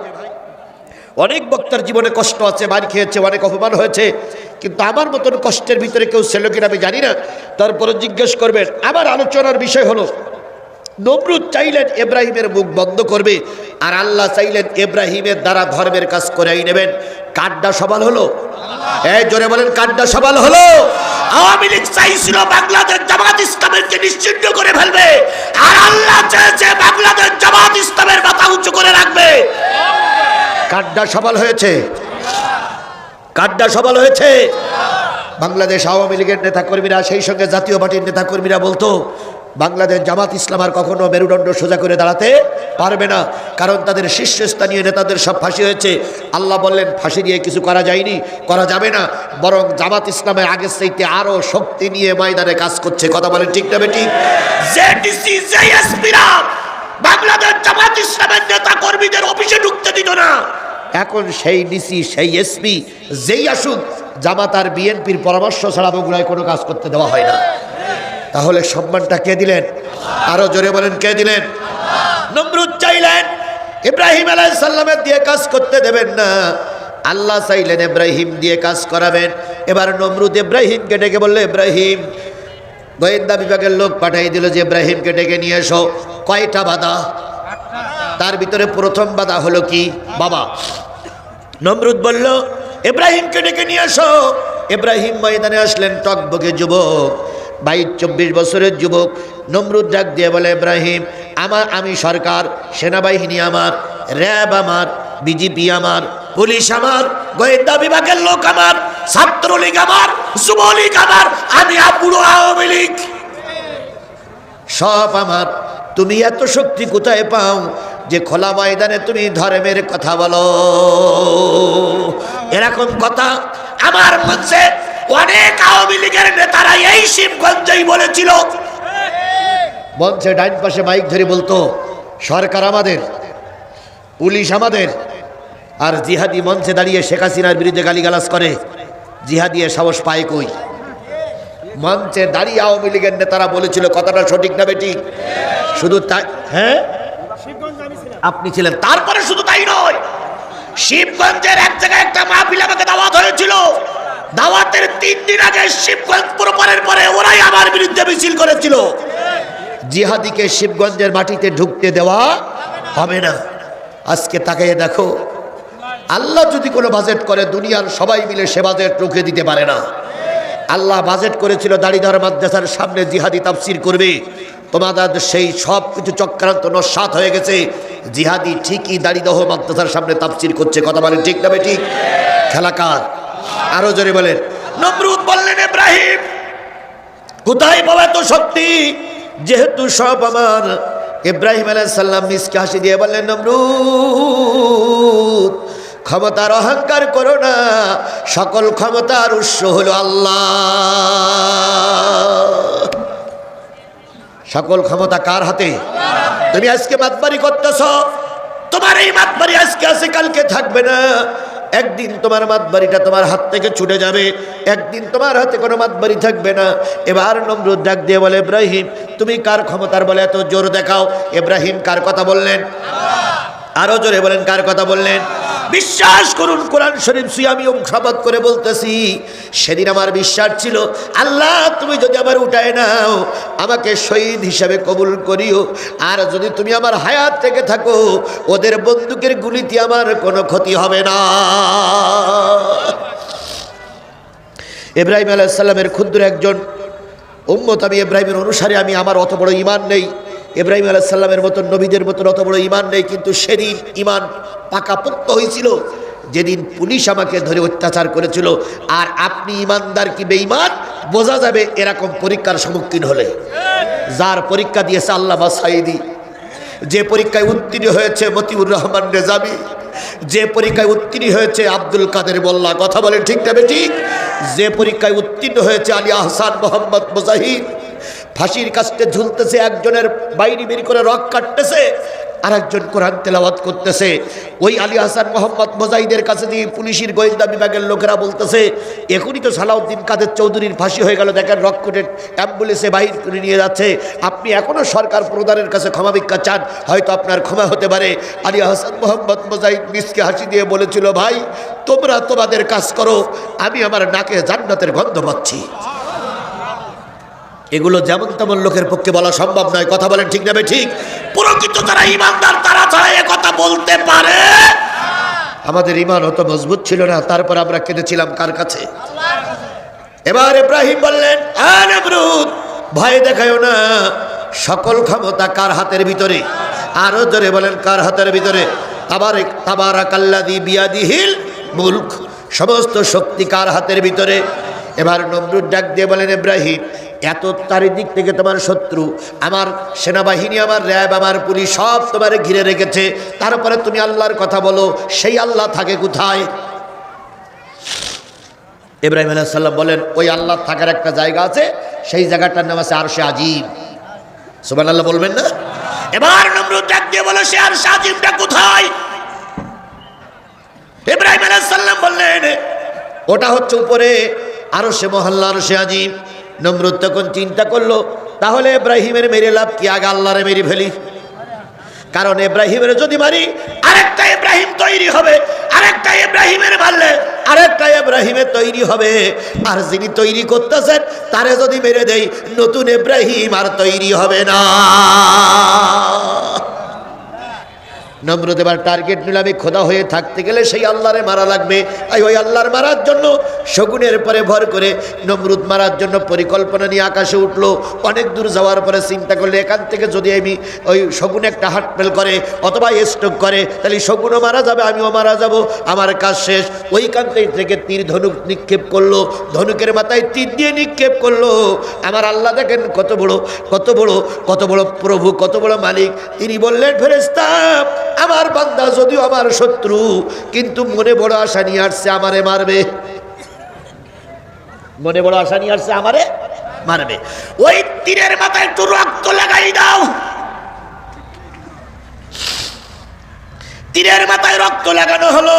অনেক বক্তার জীবনে কষ্ট আছে, মার খেয়েছে, অনেক অপমান হয়েছে, কিন্তু আমার মতন কষ্টের ভিতরে কেউ ছিল কিনা আমি জানি না। তারপরে জিজ্ঞেস করবেন। আমার আলোচনার বিষয় হলো, নমরুদ চাইলেন ইব্রাহিমের মুখ বন্ধ করবে, আর আল্লাহ চাইলেন ইব্রাহিমের দ্বারা ধর্মের কাজ করেই নেবেন। কাড্ডা সবাল হলো? এই জোরে বলেন, কাড্ডা সবাল হলো? আওয়ামী লীগ চাইছিল বাংলাদেশ জামাত ইসলামকে নিশ্চিহ্ন করে ফেলবে, আর আল্লাহ চেয়েছে বাংলাদেশ জামাত ইসলামের মাথা উঁচু করে রাখবে। কাড্ডা সবাল হয়েছে, কাড্ডা সবাল হয়েছে। বাংলাদেশ আওয়ামী লীগের নেতাকর্মীরা, সেই সঙ্গে জাতীয় পার্টির নেতাকর্মীরা বলতো, বাংলাদেশ জামাত ইসলাম আর কখনো মেরুদণ্ড সোজা করে দাঁড়াতে পারবে না, কারণ তাদের শীর্ষস্থানীয় নেতাদের সব ফাঁসি হয়েছে। আল্লাহ বললেন, ফাঁসি দিয়ে কিছু করা যায়নি, করা যাবে না, বরং জামাত ইসলামের আগের চাইতে আরো শক্তি নিয়ে ময়দানে কাজ করছে। কথা বলেন, ঠিক না বেঠিক? বাংলাদেশ জামাত ইসলামের নেতা কর্মীদের অফিসে ঢুকতে দিত না। এখন সেই ডিসি, সেই এসপি যেই আসুক, জামাত আর বিএনপির পরামর্শ ছাড়া বগুড়ায় কোনো কাজ করতে দেওয়া হয় না। তাহলে সম্মানটা কে দিলেন? আরো জোরে বলেন, কে দিলেন? নমরুদ চাইলেন ইব্রাহিম আলাইহিস সালামের দিয়ে কাজ করতে দেবেন না, আল্লাহ চাইলেন ইব্রাহিম দিয়ে কাজ করাবেন। এবার নমরুদ ইব্রাহিমকে ডেকে বললে, ইব্রাহিম, গোয়েন্দা বিভাগের লোক পাঠিয়ে দিল যে ইব্রাহিমকে ডেকে নিয়ে এসো। কয়টা বাধা? তার ভিতরে প্রথম বাধা হলো কি? বাবা। নমরুদ বলল, ইব্রাহিমকে ডেকে নিয়ে এসো। ইব্রাহিম ময়দানে আসলেন, টকবকে যুবক, 22-24 বছরের যুবক। নমরুদ ডাক দিয়ে বলে, ইব্রাহিম, আমি সরকার, সেনাবাহিনী আমার, র্যাব আমার, বিজিপি আমার, পুলিশ আমার, গোয়েন্দা বিভাগের লোক আমার, ছাত্রলীগ আমার, যুবলীগ আমার, আমি পুরো আওয়ামী লীগ, সব আমার। তুমি এত শক্তি কোথায় পাও যে খোলা ময়দানে তুমি ধর্মের কথা বলো? এরকম কথা আমার মঞ্চে অনেক আওয়ামী লীগের নেতারা এই শিবগঞ্জেই বলেছিল। মঞ্চে ডাইন পাশে মাইক ধরে বলতো, সরকার আমাদের, পুলিশ আমাদের, আর জিহাদি মঞ্চে দাঁড়িয়ে শেখ হাসিনার বিরুদ্ধে গালিগালাজ করে। জিহাদির সাহস পায় কই? মঞ্চে দাঁড়িয়ে আওয়ামী লীগের নেতারা বলেছিল। কথাটা সঠিক না বেটি? শুধু তাই? হ্যাঁ, আপনি ছিলেন। তারপরে শুধু তাই নয়, শিবগঞ্জের এক জায়গায় একটা মাহফিল আমাকে দাওয়াত হয়েছিল। দাওয়াতের 3 দিন আগে শিবগঞ্জ পুরপারের পরে ওরাই আমার বিরুদ্ধে মিছিল করেছিল। জিহাদিকে শিবগঞ্জের মাটিতে ঢুকতে দেওয়া হবে না। আজকে তাকিয়ে দেখো, আল্লাহ যদি কোনো বাজেট করে, দুনিয়ার সবাই মিলে সে বাজেট রুখে দিতে পারে না। আল্লাহ বাজেট করেছিল দাড়িদার মাদ্রাসার সামনে জিহাদি তাফসির করবে। তোমাদের সেই সব কিছু চক্রান্ত নস্যাৎ হয়ে গেছে। জিহাদি ঠিকই দাড়িদহ মাদ্রাসার সামনে তাফসির করছে। কথা বলেন, ঠিক না বেঠিক? খেলাকার আরো জোরে বলেন। নমরুদ বললেন, ইব্রাহিম, কোথায় পাবে তো শক্তি, যেহেতু সব আমার? ইব্রাহিম আলাইহিস সালাম মিসকে হাসি দিয়ে বললেন, নমরুদ, ক্ষমতার অহংকার করো না, সকল ক্ষমতার উৎস হলো আল্লাহ। সকল ক্ষমতা কার হাতে? তুমি আজকে মাতবারি করতেছ, তোমার এই মাতবারি আজকে আছে, কালকে থাকবে না। একদিন তোমার মাতবাড়িটা তোমার হাত থেকে ছুটে যাবে, একদিন তোমার হাতে কোনো মাতবাড়ি থাকবে না। এবার নমরুদ ডাক দিয়ে বলে, ইব্রাহিম, তুমি কার ক্ষমতার বলে এত জোর দেখাও? ইব্রাহিম কার কথা বললেন? আরো জোরে বলেন, কার কথা বললেন? বিশ্বাস করুন, কোরআন শরীফ আমি শপথ করে বলতেছি, সেদিন আমার বিশ্বাস ছিল, আল্লাহ তুমি যদি আমার উঠায় নাও, আমাকে শহীদ হিসাবে কবুল করিও, আর যদি তুমি আমার হায়াত থেকে থাকো, ওদের বন্দুকের গুলিতে আমার কোনো ক্ষতি হবে না। ইব্রাহিম আলাইহিস সালামের ক্ষুদ্র একজন উম্মত, আমি ইব্রাহিমের অনুসারী, আমি আমার অত বড় ঈমান নেই, ইব্রাহিম আলাইহিস সালামের মতন নবীদের মতন অত বড় ঈমান নেই, কিন্তু সেদিন ঈমান পাকাপোক্ত হয়েছিল যেদিন পুলিশ আমাকে ধরে অত্যাচার করেছিল। আর আপনি ঈমানদার কি বেঈমান বোঝা যাবে এরকম পরীক্ষার সম্মুখীন হলে। যার পরীক্ষা দিয়েছে আল্লামা সাঈদী, যে পরীক্ষায় উত্তীর্ণ হয়েছে মতিউর রহমান নেজামী, যে পরীক্ষায় উত্তীর্ণ হয়েছে আব্দুল কাদের মোল্লা, কথা বলেন ঠিক না বেঠিক, যে পরীক্ষায় উত্তীর্ণ হয়েছে আলী আহসান মোহাম্মদ মুজাহিদ, ফাঁসির কাস্টে ঝুলতেছে, একজনের বাইরে বের করে রক কাটতেছে, আর একজন কোরআন তেলাওয়াত করতেছে। ওই আলী হাসান মোহাম্মদ মুজাহিদের কাছে দিয়ে পুলিশের গোয়েন্দা বিভাগের লোকেরা বলতেছে, এখনই তো সালাউদ্দিন কাদের চৌধুরীর ফাঁসি হয়ে গেল, দেখেন রক কোটে অ্যাম্বুলেন্সে বাহির করে নিয়ে যাচ্ছে, আপনি এখনও সরকার প্রধানের কাছে ক্ষমা ভিক্ষা চান, হয়তো আপনার ক্ষমা হতে পারে। আলী হাসান মোহাম্মদ মুজাহিদ মিসকে হাসি দিয়ে বলেছিল, ভাই তোমরা তোমাদের কাজ করো, আমি আমার নাকে জান্নাতের গন্ধ পাচ্ছি। এগুলো যেমন তেমন লোকের পক্ষে বলা সম্ভব নয়, কথা বলেন ঠিক না ঠিক। প্রকৃত যারা ঈমানদার তারা ছাড়া এ কথা বলতে পারে। আমাদের ঈমান অত মজবুত ছিল না, তারপর আমরা কেঁদেছিলাম কার কাছে? এবার ইব্রাহিম বললেন, নমরুদ ভয় দেখায়ও না, সকল ক্ষমতা কার হাতের ভিতরে? আরো জোরে বলেন, কার হাতের ভিতরে? তাবারাকাল্লাযী বিয়াদিহিল মুলক, সমস্ত শক্তি কার হাতের ভিতরে? এবার নমরুদ ডাক দিয়ে বলেন, ইব্রাহিম এত চারিদিক থেকে তোমার শত্রু, আমার সেনাবাহিনী, আমার র্যাব, আমার পুলিশ সব তোমার ঘিরে রেখেছে, তারপরে তুমি আল্লাহর কথা বলো, সেই আল্লাহ থাকে কোথায়? ইব্রাহিম আলাইহিস সালাম বলেন, ওই আল্লাহ থাকার একটা জায়গা আছে, সেই জায়গাটার নাম আছে আরশে আজিম। সুবহানাল্লাহ বলবেন না? এবার নমরুদ ডাক দিয়ে বলে, সে আরশে আজিমটা কোথায়? ইব্রাহিম আলাইহিস সালাম বললেন, ওটা হচ্ছে উপরে আরশে মহল্লা, আরশে আজিম। নমরুদ তখন চিন্তা করলো, তাহলে ইব্রাহিমের মেরে লাভ কি, আগে আল্লাহরে মেরে ফেলি, কারণ ইব্রাহিমের যদি মারি আরেকটা ইব্রাহিম তৈরি হবে, আরেকটা ইব্রাহিমের মারলে আরেকটা ইব্রাহিমের তৈরি হবে, আর যিনি তৈরি করতেছেন তারে যদি মেরে দেই নতুন ইব্রাহিম আর তৈরি হবে না। নমরুদ এবার টার্গেট নিল, আমি খোদা হয়ে থাকতে গেলে সেই আল্লাহরে মারা লাগবে। ওই আল্লাহর মারার জন্য শগুনের পরে ভর করে নমরুদ মারার জন্য পরিকল্পনা নিয়ে আকাশে উঠলো। অনেক দূর যাওয়ার পরে চিন্তা করলে, এখান থেকে যদি আমি ওই শগুন একটা হার্টফেল করে অথবা স্ট্রোক করে, তাহলে শগুনও মারা যাবে, আমিও মারা যাব, আমার কাজ শেষ। ওইখান থেকে তীর ধনুক নিক্ষেপ করলো, ধনুকের মাথায় তীর দিয়ে নিক্ষেপ করলো। আমার আল্লাহ দেখেন কত বড়, কত বড়, কত বড় প্রভু, কত বড় মালিক। তিনি বললেন, ফেরেশতা আমার বান্দা যদিও আমার শত্রু, কিন্তু মনে বড় আশা নিয়ে আসছে আমারে মারবে, মনে বড় আশা নিয়ে আসছে আমারে মারবে। ওই তীরের মাথায় একটু রক্ত লাগাই দাও। তীরের মাথায় রক্ত লাগানো হলো,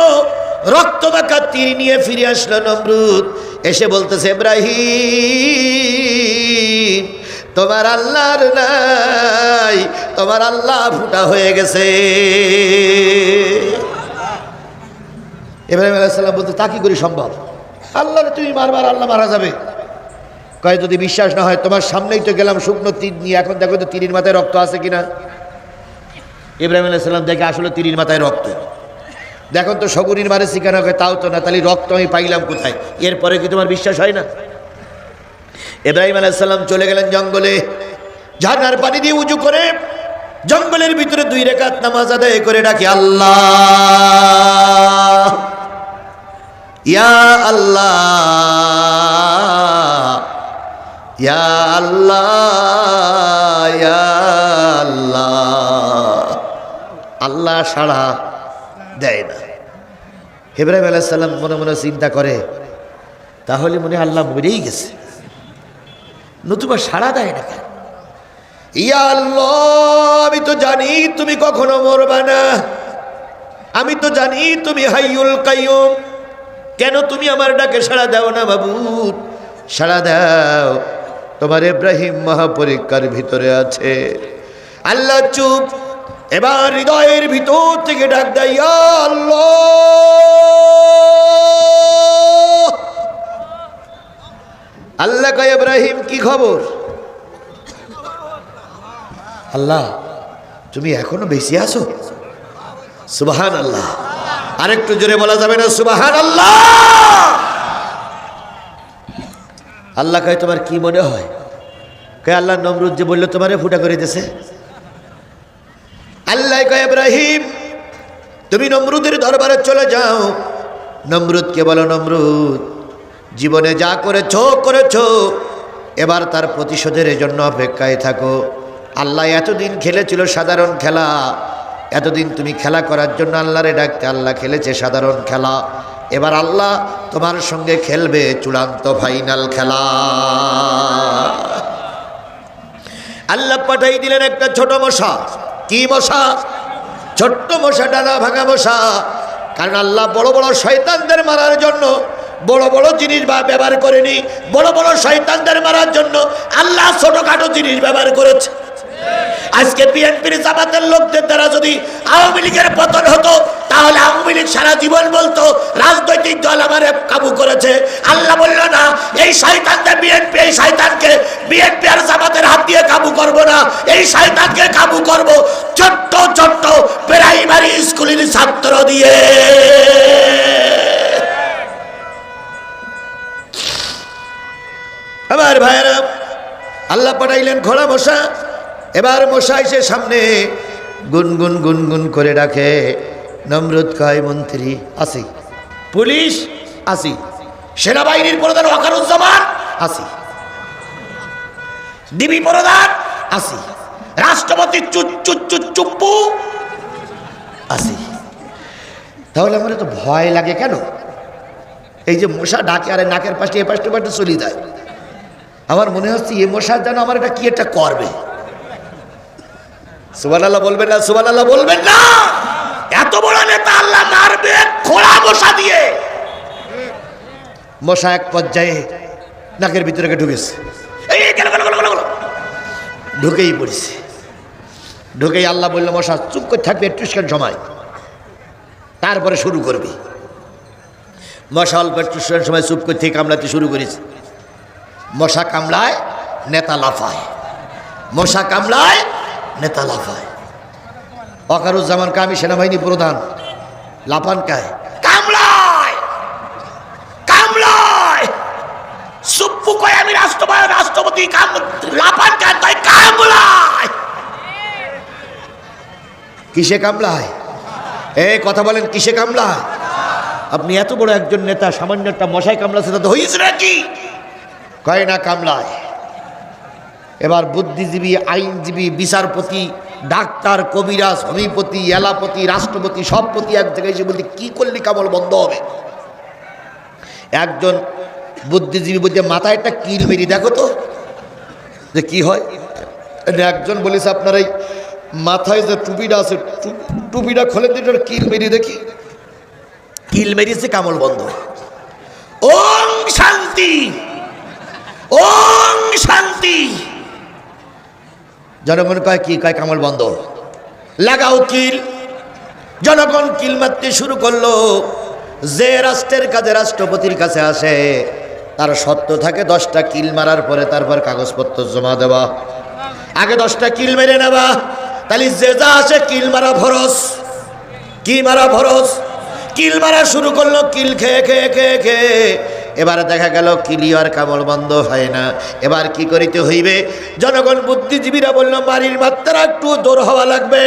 রক্ত মাখা তীর নিয়ে ফিরে আসলো নমরুদ। এসে বলতেছে, ইব্রাহিম তোমার আল্লাহর নাই, তোমার আল্লাহ ফুটা হয়ে গেছে। ইব্রাহিম আলাইহিস সালাম বলতে, তা কি করে সম্ভব? আল্লাহরে তুমি মারবার, আল্লাহ মারা যাবে? কয়, যদি বিশ্বাস না হয় তোমার সামনেই তো গেলাম শুকনো তীর নিয়ে, এখন দেখো তো তীরের মাথায় রক্ত আছে কিনা। ইব্রাহিম আলাইহিস সালাম দেখে আসলে তীরের মাথায় রক্ত। দেখুন তো শগুনির মারে শিখানো হয়, তাও তো না, তাহলে রক্ত আমি পাইলাম কোথায়? এরপরে কি তোমার বিশ্বাস হয় না? ইব্রাহিম আলাইহিস সালাম চলে গেলেন জঙ্গলে, ঝর্ণার পানি দিয়ে উজু করে জঙ্গলের ভিতরে 2 রাকাত নামাজ আদায় করে ডাকে, আল্লাহ ইয়া আল্লাহ ইয়া আল্লাহ ইয়া আল্লাহ। আল্লাহ সাড়া দেয় না। ইব্রাহিম আলাইহিস সালাম মনে মনে চিন্তা করে, তাহলে মনে হয় আল্লাহ মরেই গেছে, নতুবা সাড়া দেয় না কেন? ইয়া আল্লাহ, আমি তো জানি তুমি কখনো মরবা না, আমি তো জানি তুমি হাইয়ুল কাইয়ুম, কেন তুমি আমার ডাকে সাড়া দাও না মাবুদ? সাড়া দাও, তোমার ইব্রাহিম মহাপরীক্ষার ভিতরে আছে। আল্লাহ চুপ। এবার হৃদয়ের ভিতর থেকে ডাক দেয়, ইয়া আল্লাহ। আল্লাহ কয়, ইব্রাহিম কি খবর? আল্লাহ তুমি এখনো বেঁচে আছো? সুবহানাল্লাহ। আরেকটু জোরে বলা যাবে না সুবহানাল্লাহ? আল্লাহ কয়, তোমার কি মনে হয় কয় আল্লাহ নমরুদ যে বললো তোমারে ফুটা করে দিয়েছে। আল্লাহ কয় ইব্রাহিম তুমি নমরুদের দরবারে চলে যাও, নমরুদকে বলো নমরুদ জীবনে যা করেছো এবার তার প্রতিশোধের জন্য অপেক্ষায় থাকো। আল্লাহ এতদিন খেলেছিল সাধারণ খেলা, এতদিন তুমি খেলা করার জন্য আল্লাহরে ডাকতে, আল্লাহ খেলেছে সাধারণ খেলা, এবার আল্লাহ তোমার সঙ্গে খেলবে চূড়ান্ত ফাইনাল খেলা। আল্লাহ পাঠাই দিলেন একটা ছোট মশা। কি মশা? ছোট্ট মশা, ডানা ভাঙা মশা। কারণ আল্লাহ বড় বড় শয়তানদের মারার জন্য বড় বড় জিনিস ব্যবহার করেনি, বড় বড় শয়তানদের মারার জন্য আল্লাহ ছোটখাটো জিনিস ব্যবহার করেছে। আজকে বিএনপির জামাতের লোকদের দ্বারা যদি আওয়ামী লীগের পতন হতো, তাহলে আওয়ামী লীগ সারা জীবন বলতো রাজনৈতিক দল আমারে কাবু করেছে। আল্লাহ বলল না, এই শয়তানদের বিএনপি, এই শয়তানকে বিএনপি আর জামাতের হাত দিয়ে কাবু করব না, এই শয়তানকে কাবু করব ছোট্ট ছোট্ট প্রাইমারি স্কুলের ছাত্র দিয়ে। আমার ভাইয়েরা, আল্লাহ পাঠাইলেন ঘোড়া মশা। এবার মশা এসে সামনে গুনগুন গুনগুন করে ডাকে। নমরুদ কয় মন্ত্রী আসি, পুলিশ আসি, সেনাবাহিনীর প্রধান ওয়াকারুজ্জামান আসি, ডিবি প্রধান আসি, রাষ্ট্রপতি চুপ্পু আসি। তাহলে আমার তো ভয় লাগে কেন? এই যে মশা ডাকে আর নাকের পাশে এ পাশে পাশে চলে যায়, আমার মনে হচ্ছে এ মশা যেন আমার এটা কি একটা করবে। সুবহানাল্লাহ বলবেন না? সুবহানাল্লাহ বলবেন না? এত বড় নেতা আল্লাহ মারবে খোলা মশা দিয়ে। মশা এক পর্যায়ে নাকের ভিতরে ঢুকেছে, ঢুকেই পড়েছে। ঢুকেই আল্লাহ বলল মশা চুপ করে থাকবে একটু সময়, তারপরে শুরু করবি। মশা অল্প একটু সময় চুপ করে থেকে কামড়াতে শুরু করেছে। মশা কামড়ায় নেতা লাফায়, মশা কামড়ায় নেতা লাফায়। ওয়াকারুজ্জামানকে আমি সেনাবাহিনী প্রধান, লাফান কায়? কামড়ায় কামড়ায়। সুপ্পু কয় আমি রাষ্ট্রপতি, লাফান কায় তাই কামড়ায়। কিসে কামড়ায়? এই কথা বলেন, কিসে কামড়ায়? আপনি এত বড় একজন নেতা, সামান্য একটা মশায় কামড়াচ্ছে তাতে হয়েছে নাকি? কয় না কামড়ায়। এবার বুদ্ধিজীবী, আইনজীবী, বিচারপতি, ডাক্তার, কবিরাজ, হোমিওপ্যাথি, এলাপতি, রাষ্ট্রপতি সব প্রতি এক জায়গায় এসে বলতে কি করলে কামড় বন্ধ হবে? একজন বুদ্ধিজীবী বলতে মাথায় একটা কিল মেরি দেখো তো যে কি হয়। একজন বলেছে আপনার এই মাথায় যে টুপিটা আছে, টুপিটা খোলেন দিন, কিল মেরি দেখি। কিল মেরিছে, কামড় বন্ধ। ওং শান্তি, ওং শান্তি। জনগণ কয় কি? কয় কামড় বন্ধ, লাগাও কিল। জনগণ কিল মারতে শুরু করলো। যে রাষ্ট্রের কাছে রাষ্ট্রপতির কাছে আসে তার সত্য থাকে 10টা কিল মারার পরে তারপর কাগজপত্র জমা দেওয়া। আগে 10টা কিল মেরে নেবা, তাহলে যে যা আসে কিল মারা ফরজ। কি মারা ফরজ? কিল মারা শুরু করলো। কিল খেয়ে খেয়ে খেয়ে খেয়ে এবারে দেখা গেল কিলিয়ার কামড় বন্ধ হয় না। এবার কি করিতে হইবে? জনগণ বুদ্ধিজীবীরা বলল বাড়ির মাত্রা একটু দূর হওয়া লাগবে।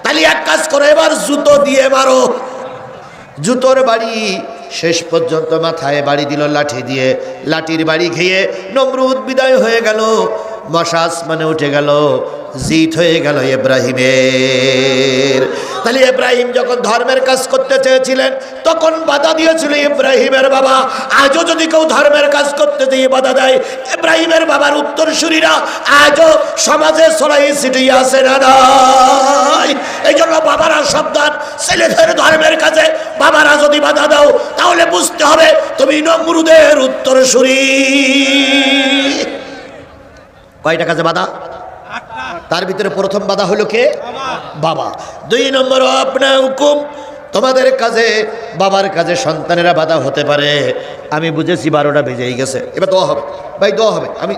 তাহলে এক কাজ করো, এবার জুতো দিয়ে মারো। জুতোর বাড়ি শেষ পর্যন্ত মাথায় বাড়ি দিল লাঠি দিয়ে। লাঠির বাড়ি খেয়ে নমরুদ বিদায় হয়ে গেল। মশা আসমানে উঠে গেল, জিত হয়ে গেল ইব্রাহিমের। তাহলে ইব্রাহিম যখন ধর্মের কাজ করতে চেয়েছিলেন তখন বাধা দিয়েছিল ইব্রাহিমের বাবা। আজও যদি কেউ ধর্মের কাজ করতে দিয়ে বাধা দেয়, ইব্রাহিমের বাবার উত্তরসূরিরা আজও সমাজে ছড়াই ছিটিয়ে আছে না নাই? এই জন্য বাবারা সাবধান, ছেলেদের ধর্মের কাজে বাবারা যদি বাধা দাও তাহলে বুঝতে হবে তুমি নমরুদের উত্তরসূরি। কয়টা কাজে বাধা? তার ভিতরে প্রথম বাধা হলো কে? বাবা। 2 নম্বর আপনার হুকুম, তোমাদের কাজে বাবার কাজে সন্তানেরা বাধা হতে পারে। আমি বুঝেছি 12টা বেজেই গেছে, এবার দোয়া হবে ভাই, দোয়া হবে। আমি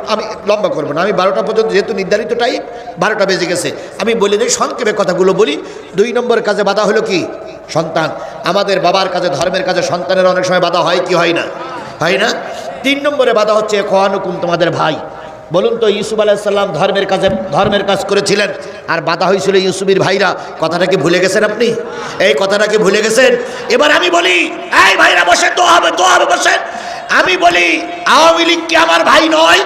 লম্বা করবো না, আমি 12টা পর্যন্ত যেহেতু নির্ধারিত টাইম, 12টা বেজে গেছে। আমি বলে দিই সংক্ষেপে কথাগুলো বলি। 2 নম্বর কাজে বাধা হলো কি? সন্তান। আমাদের বাবার কাজে, ধর্মের কাজে সন্তানের অনেক সময় বাধা হয় কি হয় না? হয় না? 3 নম্বরে বাধা হচ্ছে এখওয়ানুকুম, তোমাদের ভাই। বলুন তো, ইউসুফ আলাইহিস সালাম ধর্মের কাজ করেছিলেন, আর বাধা হয়েছিল ইউসুফের ভাইরা। কথাটাকে ভুলে গেছেন আপনি? এই কথাটাকে ভুলে গেছেন? এবার আমি বলি, এই ভাইরা বসেন, দোয়া হবে বসেন। আমি বলি, আওয়ামী লীগ কি আমার ভাই নয়?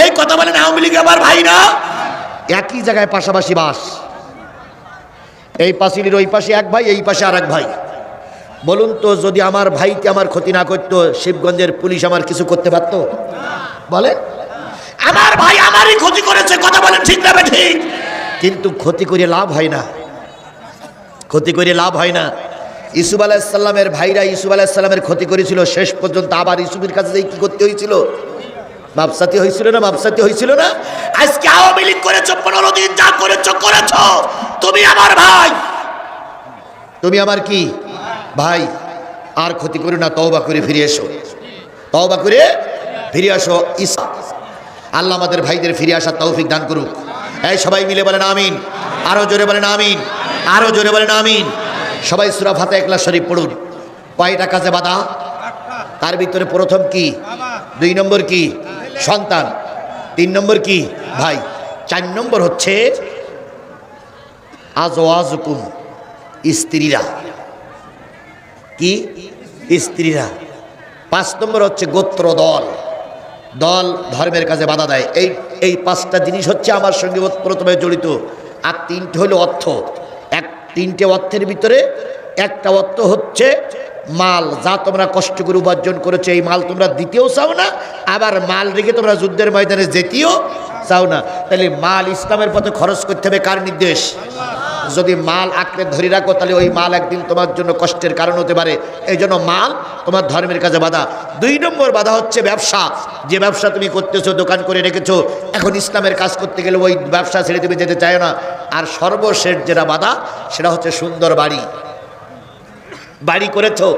এই কথা বলেন, আওয়ামী লীগ আমার ভাই না? একই জায়গায় পাশাপাশি বাস। এই পাঁচিলের ওই পাশে এক ভাই, এই পাশে আর এক ভাই। বলুন তো, যদি আমার ভাইকে আমার ক্ষতি না করতো, শিবগঞ্জের পুলিশ আমার কিছু করতে পারত? বলেন, আমার ভাই আমারই ক্ষতি করেছে, কথা বলেন ঠিক না ঠিক? কিন্তু ক্ষতি করে লাভ হয় না, ক্ষতি করে লাভ হয় না। ইউসুফ আলাইহিস সালামের ভাইরা ইউসুফ আলাইহিস সালামের ক্ষতি করেছিল, শেষ পর্যন্ত আবার ইউসুফের কাছে যাই কি করতে হয়েছিল? মাপসাতি হয়েছিল না? মাপসাতি হয়েছিল না? আজকে আওয়ামী লীগ করেছো 15 দিন, যা করেছো। তুমি আমার ভাই, তুমি আমার কি ভাই। আর ক্ষতি করো না, তওবা করে ফিরে এসো, তওবা করে ফিরে আসো। আল্লাহ আমাদের ভাইদের ফিরে আসার তৌফিক দান করুক। এই সবাই মিলে বলেন আমিন। আরো জোরে বলেন আমিন, আরো জোরে বলেন আমিন। সবাই সূরা ফাতিহা ইখলাস শরীফ পড়ুন। কয়টা কাজে বাধা? তার ভিতরে প্রথম কি? 2 নম্বর কি? সন্তান। 3 নম্বর কি? ভাই। 4 নম্বর হচ্ছে আজওয়াজুকুম, স্ত্রীরা। কি? স্ত্রীরা। 5 নম্বর হচ্ছে গোত্র দল, ধর্মের কাজে বাধা দেয়। এই 5টা জিনিস হচ্ছে আমার সঙ্গে প্রথমে জড়িত। আর 3টে হলো অর্থ। 3টে অর্থের ভিতরে একটা অর্থ হচ্ছে মাল, যা তোমরা কষ্ট করে উপার্জন করেছো, এই মাল তোমরা দিতেও চাও না, আবার মাল রেখে তোমরা যুদ্ধের ময়দানে যেতেও চাও না। তাহলে মাল ইসলামের পথে খরচ করতে হবে, কার নির্দেশ? যদি মাল আঁকড়ে ধরে রাখো, তাহলে ওই মাল একদিন তোমার জন্য কষ্টের কারণ হতে পারে। এই জন্য মাল তোমার ধর্মের কাজে বাধা। 2 নম্বর বাধা হচ্ছে ব্যবসা। যে ব্যবসা তুমি করতেছো, দোকান করে রেখেছো, এখন ইসলামের কাজ করতে গেলে ওই ব্যবসা ছেড়ে তুমি যেতে চাও না। আর সর্বশেষ যেটা বাধা, সেটা হচ্ছে সুন্দর বাড়ি করেছো।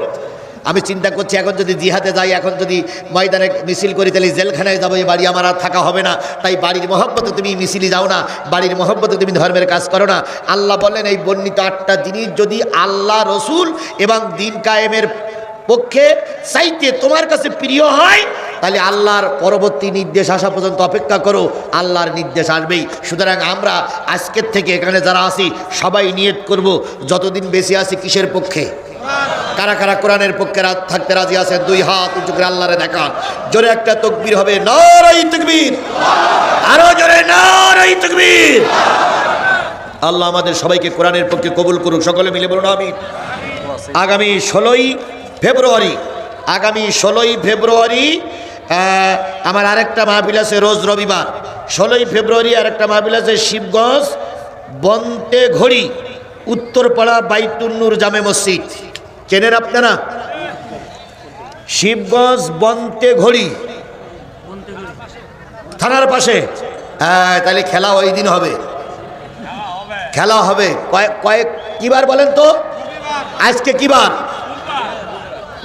আমি চিন্তা করছি, এখন যদি জিহাদে যাই, এখন যদি ময়দানে মিছিল করি, তাহলে জেলখানায় যাবো, এই বাড়ি আমার আর থাকা হবে না। তাই বাড়ির মহব্বতে তুমি মিছিলে যাও না, বাড়ির মহব্বতে তুমি ধর্মের কাজ করো না। আল্লাহ বলেন, এই বর্ণিত 8টা জিনিস যদি আল্লাহ, রসুল এবং দিন কায়েমের পক্ষে চাইতে তোমার কাছে প্রিয় হয়, তাহলে আল্লাহর পরবর্তী নির্দেশ আসা পর্যন্ত অপেক্ষা করো, আল্লাহর নির্দেশ আসবেই। সুতরাং আমরা আজকের থেকে এখানে যারা আছি সবাই নিয়ত করব, যতদিন বেঁচে আছি কিসের পক্ষে? কারা কারা কোরআনের পক্ষে থাকতে রাজি আছেন? 2 হাত উঁচু করে আল্লাহরে দেখান। জোরে একটা তাকবীর হবে, নারায়ে তাকবীর। আরো জোরে নারায়ে তাকবীর। আল্লাহ আমাদের সবাইকে কোরআনের পক্ষে কবুল করুক। সকলে মিলে বলুন আমিন। আগামী 16ই ফেব্রুয়ারি আমার আরেকটা মাহফিল আছে, রোজ রবিবার। 16ই ফেব্রুয়ারি আরেকটা মাহফিল আছে শিবগঞ্জ বন্তে ঘড়ি, উত্তরপাড়া বাইতুন নূর জামে মসজিদ। চেনেন আপনারা? শিবগঞ্জ বন্তে ঘড়ি থানার পাশে। হ্যাঁ, তাহলে খেলা ওই দিন হবে, খেলা হবে। কিবার বলেন তো? আজকে কিবার?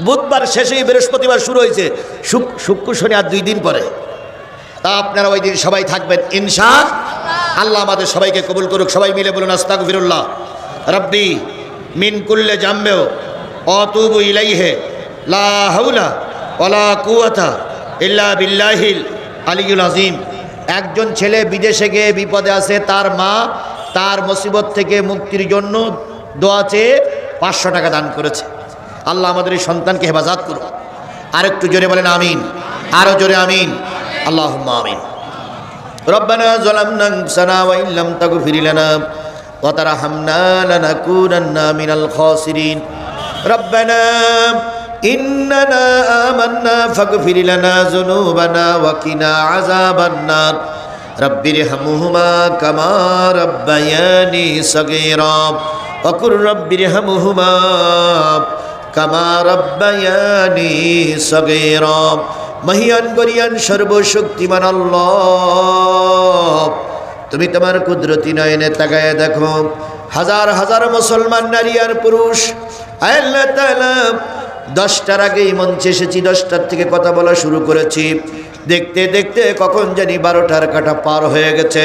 বুধবার শেষে বৃহস্পতিবার শুরু হয়েছে, শুক্র শনি আর 2 দিন পরে। তা আপনারা ওই দিন সবাই থাকবেন ইনশাআল্লাহ। আল্লাহ আমাদের সবাইকে কবুল করুক। সবাই মিলে বলুন আস্তাগফিরুল্লাহ রাব্বি মিন কুল্লি জামবে আতুবু ইলাইহি লা হাওলা ওয়ালা কুওয়াতা ইল্লা বিল্লাহিল আলিয়্যুল আযীম। একজন ছেলে বিদেশে গিয়ে বিপদে আছে, তার মা তার মুসিবত থেকে মুক্তির জন্য দোয়া চেয়ে 500 টাকা দান করেছে। আল্লাহ আমাদের এই সন্তানকে হেফাজত করুন। আরেকটু জোরে বলেন আমিন, আরো জোরে আমিন। আল্লাহুম্মা আমিন। রব্বানা যালামনা আনফুসানা ওয়া ইল্লাম তাগফির লানা ওয়া তারহামনা লানাকুনান্না মিনাল খাসিরিন। রব্বানা ইন্নানা আমান্না ফাগফির লানা যুনুবানা ওয়া কিনা আযাবান নার। রব্বিরহামহুমা কামা রাব্বায়ানি সগীরা ওয়া কুর রব্বিরহামহুমা কামা রাব্বায়ানি সগীরা। মহিয়ান গরিয়ান সর্বশক্তিমান আল্লাহ, তুমি তোমার কুদরতি নয়নে তাকায় দেখো, হাজার হাজার মুসলমান নারী আর পুরুষ। আল্লাহ তাআলা 10টার আগেই মঞ্চে এসেছি, 10টার থেকে কথা বলা শুরু করেছি। দেখতে দেখতে কখন জানি 12টার কাঁটা পার হয়ে গেছে।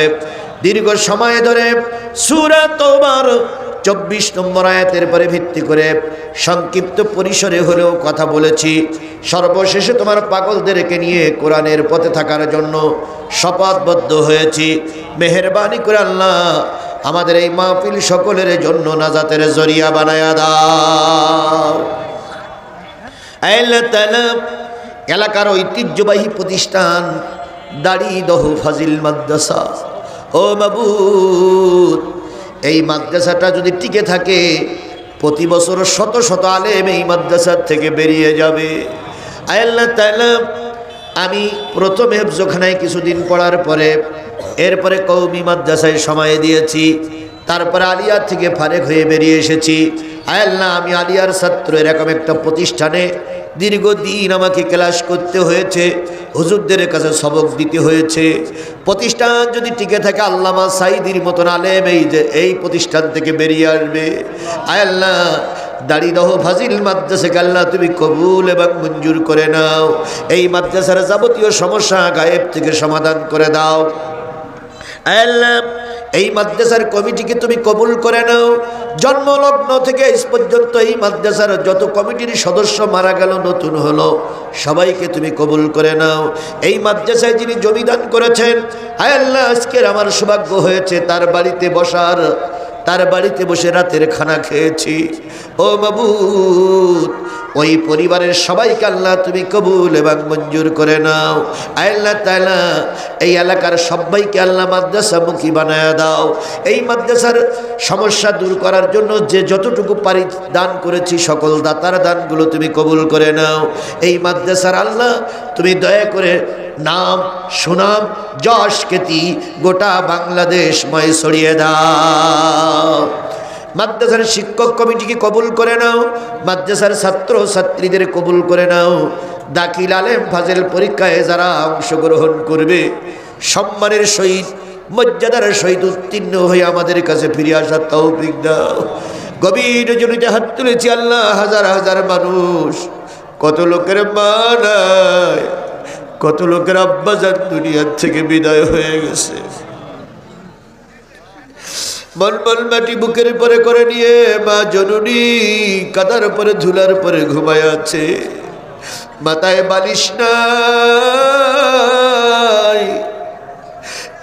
দীর্ঘ সময় ধরে সূরা তওবার 24 নম্বর আয়াতের পরে ভিত্তি করে সংক্ষিপ্ত পরিসরে হলেও কথা বলেছি। সর্বশেষে তোমার পাগলদেরকে নিয়ে কোরআনের পথে থাকার জন্য শপথবদ্ধ হয়েছি। মেহেরবানি করে আল্লাহ আমাদের এই মাহফিল সকলের জন্য নাজাতের জরিয়া বানায়া দাও। আল্লাহ তাআলা এলাকার ঐতিহ্যবাহী প্রতিষ্ঠান দাড়িদহ ফাজিল মাদ্রাসা, ও মাবুদ এই মাদ্রাসাটা যদি টিকে থাকে প্রতি বছর শত শত আলেম এই মাদ্রাসার থেকে বেরিয়ে যাবে। আল্লাহ তাআলা আমি প্রথমে হেফজখানায় কিছুদিন পড়ার পরে এরপরে কওমি মাদ্রাসায় সময় দিয়েছি, তারপরে আলিয়া থেকে ফারেক হয়ে বেরিয়ে এসেছি। আল্লাহ আমি আলিয়ার ছাত্র, এরকম একটা প্রতিষ্ঠানে দীর্ঘদিন আমাকে ক্লাস করতে হয়েছে, হুজুরদের কাছে সবক দিতে হয়েছে। প্রতিষ্ঠান যদি টিকে থাকে আল্লামা সাইদির মতন আলেম এই প্রতিষ্ঠান থেকে বেরিয়ে আসবে। আল্লাহ দাড়িদহ ফাজিল মাদ্রাসাকে আল্লাহ তুমি কবুল এবং মঞ্জুর করে নাও। এই মাদ্রাসার যাবতীয় সমস্যা গায়েব থেকে সমাধান করে দাও। আল্লাহ এই মাদ্রাসার কমিটিকে তুমি কবুল করে নাও। জন্মলগ্ন থেকে আজ পর্যন্ত এই মাদ্রাসার যত কমিটির সদস্য মারা গেল, নতুন হলো, সবাইকে তুমি কবুল করে নাও। এই মাদ্রাসায় যিনি জমিদান করেছেন, হায় আল্লাহ আজকের আমার সৌভাগ্য হয়েছে তার বাড়িতে বসার, তার বাড়িতে বসে রাতের খানা খেয়েছি। ও মাবুদ ওই পরিবারের সবাইকে আল্লাহ তুমি কবুল এবং মঞ্জুর করে নাও। আল্লাহ তাআলা এই এলাকার সবাইকে আল্লাহ মাদ্রাসামুখী বানায়া দাও। এই মাদ্রাসার সমস্যা দূর করার জন্য যে যতটুকু পারি দান করেছি সকল দাতার দানগুলো তুমি কবুল করে নাও। এই মাদ্রাসার আল্লাহ তুমি দয়া করে নাম সুনাম যশ খ্যাতি গোটা বাংলাদেশময় ছড়িয়ে দাও। মাদ্রাসার শিক্ষক কমিটিকে কবুল করে নাও, মাদ্রাসার ছাত্র ছাত্রীদের কবুল করে নাও। দাখিল আলেম ফাজেল পরীক্ষায় যারা অংশগ্রহণ করবে সম্মানের সহিত মর্যাদার সহিত উত্তীর্ণ হয়ে আমাদের কাছে ফিরে আসার তৌফিক দাও। গভীর জনিতে হাত তুলেছি আল্লাহ, হাজার হাজার মানুষ, কত লোকের মা নাই, কত লোকের আব্বাজান দুনিয়ার থেকে বিদায় হয়ে গেছে। মনমল মাটি বুকের পরে করে নিয়ে মা জননী কাদার পরে ধুলার পরে ঘুমায় আছে, মাথায় বালিশ নাই,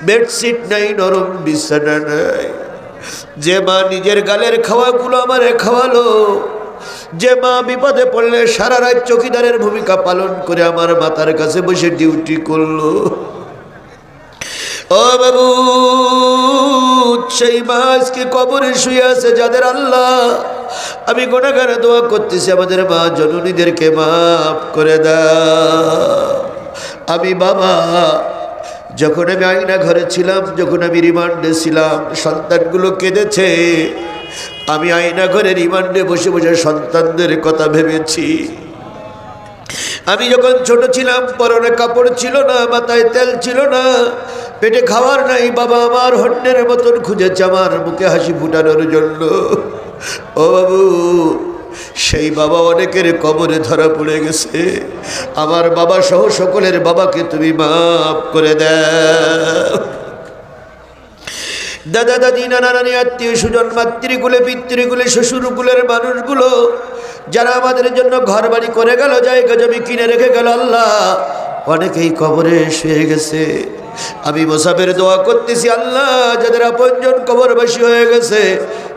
বেডশিট নাই, নরম বিছানা নাই। যে মা নিজের গালের খাওয়াগুলো আমারে খাওয়ালো, যে মা বিপদে পড়লে সারা রাত চৌকিদারের ভূমিকা পালন করে আমার মাথার কাছে বসে ডিউটি করলো, ও বাবু সেই মা আজকে কবরে শুয়ে আছে, যাদের আল্লাহ আমি গুনাহগার দোয়া করতেছি আমাদের মা জননীদেরকে মাফ করে দাও। আমি বাবা যখন আমি আয়না ঘরে ছিলাম, যখন আমি রিমান্ডে ছিলাম, সন্তানগুলো কেঁদেছে, আমি আয়না ঘরে রিমান্ডে বসে বসে সন্তানদের কথা ভেবেছি। আমি যখন ছোট ছিলাম পরনে কাপড় ছিল না, মাথায় তেল ছিল না, পেটে খাওয়ার নাই, বাবা আমার হন্যের মতন খুঁজেছে আমার মুখে হাসি ফুটানোর জন্য। ও বাবু সেই বাবা অনেকের কবরে ধরা পড়ে গেছে, আমার বাবা সহ সকলের বাবাকে তুমি মাফ করে দাও। দাদা দাদি নানা নানি আত্মীয় স্বজন মাতৃকুলে পিতৃকুলে শ্বশুরকুলের মানুষগুলো যারা আমাদের জন্য ঘর বাড়ি করে গেল, জায়গা জমি কিনে রেখে গেল, আল্লাহ অনেকেই কবরে শুয়ে গেছে। আমি মোসাফের দোয়া করতেছি আল্লাহ যাদের আপনজন কবরবাসী হয়ে গেছে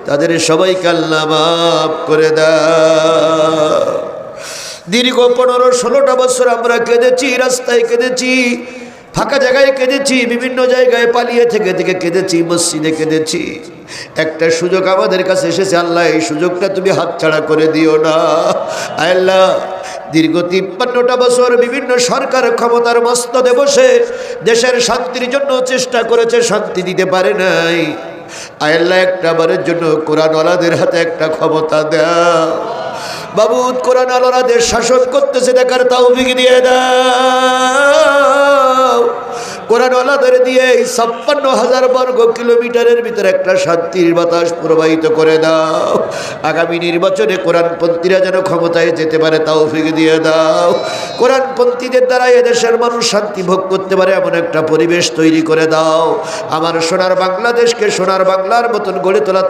তাদের সবাইকে আল্লাহ মাফ করে দাও। দীর্ঘ 15-16টা বছর আমরা কেঁদেছি, রাস্তায় কেঁদেছি, ফাঁকা জায়গায় কেঁদেছি, বিভিন্ন জায়গায় পালিয়ে থেকে থেকে কেঁদেছি, মসজিদে কেঁদেছি। একটা সুযোগ আমাদের কাছে এসেছে, আল্লাহ এই সুযোগটা তুমি হাতছাড়া করে দিও না। আল্লাহ দীর্ঘ 53টা বছর বিভিন্ন সরকার ক্ষমতার মস্তদে বসে দেশের শান্তির জন্য চেষ্টা করেছে, শান্তি দিতে পারে নাই। আল্লাহ একটা বারের জন্য কোরআনওয়ালাদের হাতে একটা ক্ষমতা দাও বাবু, কোরআনওয়ালারা দেশ শাসন করতেছে দেখার তৌফিক দিয়ে দাও। কোরআনওয়ালাদের দিয়ে এই 56,000 বর্গ কিলোমিটারের ভিতরে একটা শান্তির বাতাস প্রবাহিত করে দাও। আগামী নির্বাচনে কোরআনপন্থীরা যেন ক্ষমতায় যেতে পারে তৌফিক দিয়ে দাও। কোরআনপন্থীদের দ্বারা এদেশের মানুষ শান্তি ভোগ করতে পারে এমন একটা পরিবেশ তৈরি করে দাও। আমার সোনার বাংলাদেশকে সোনার বাংলার মতন গড়ে তোলার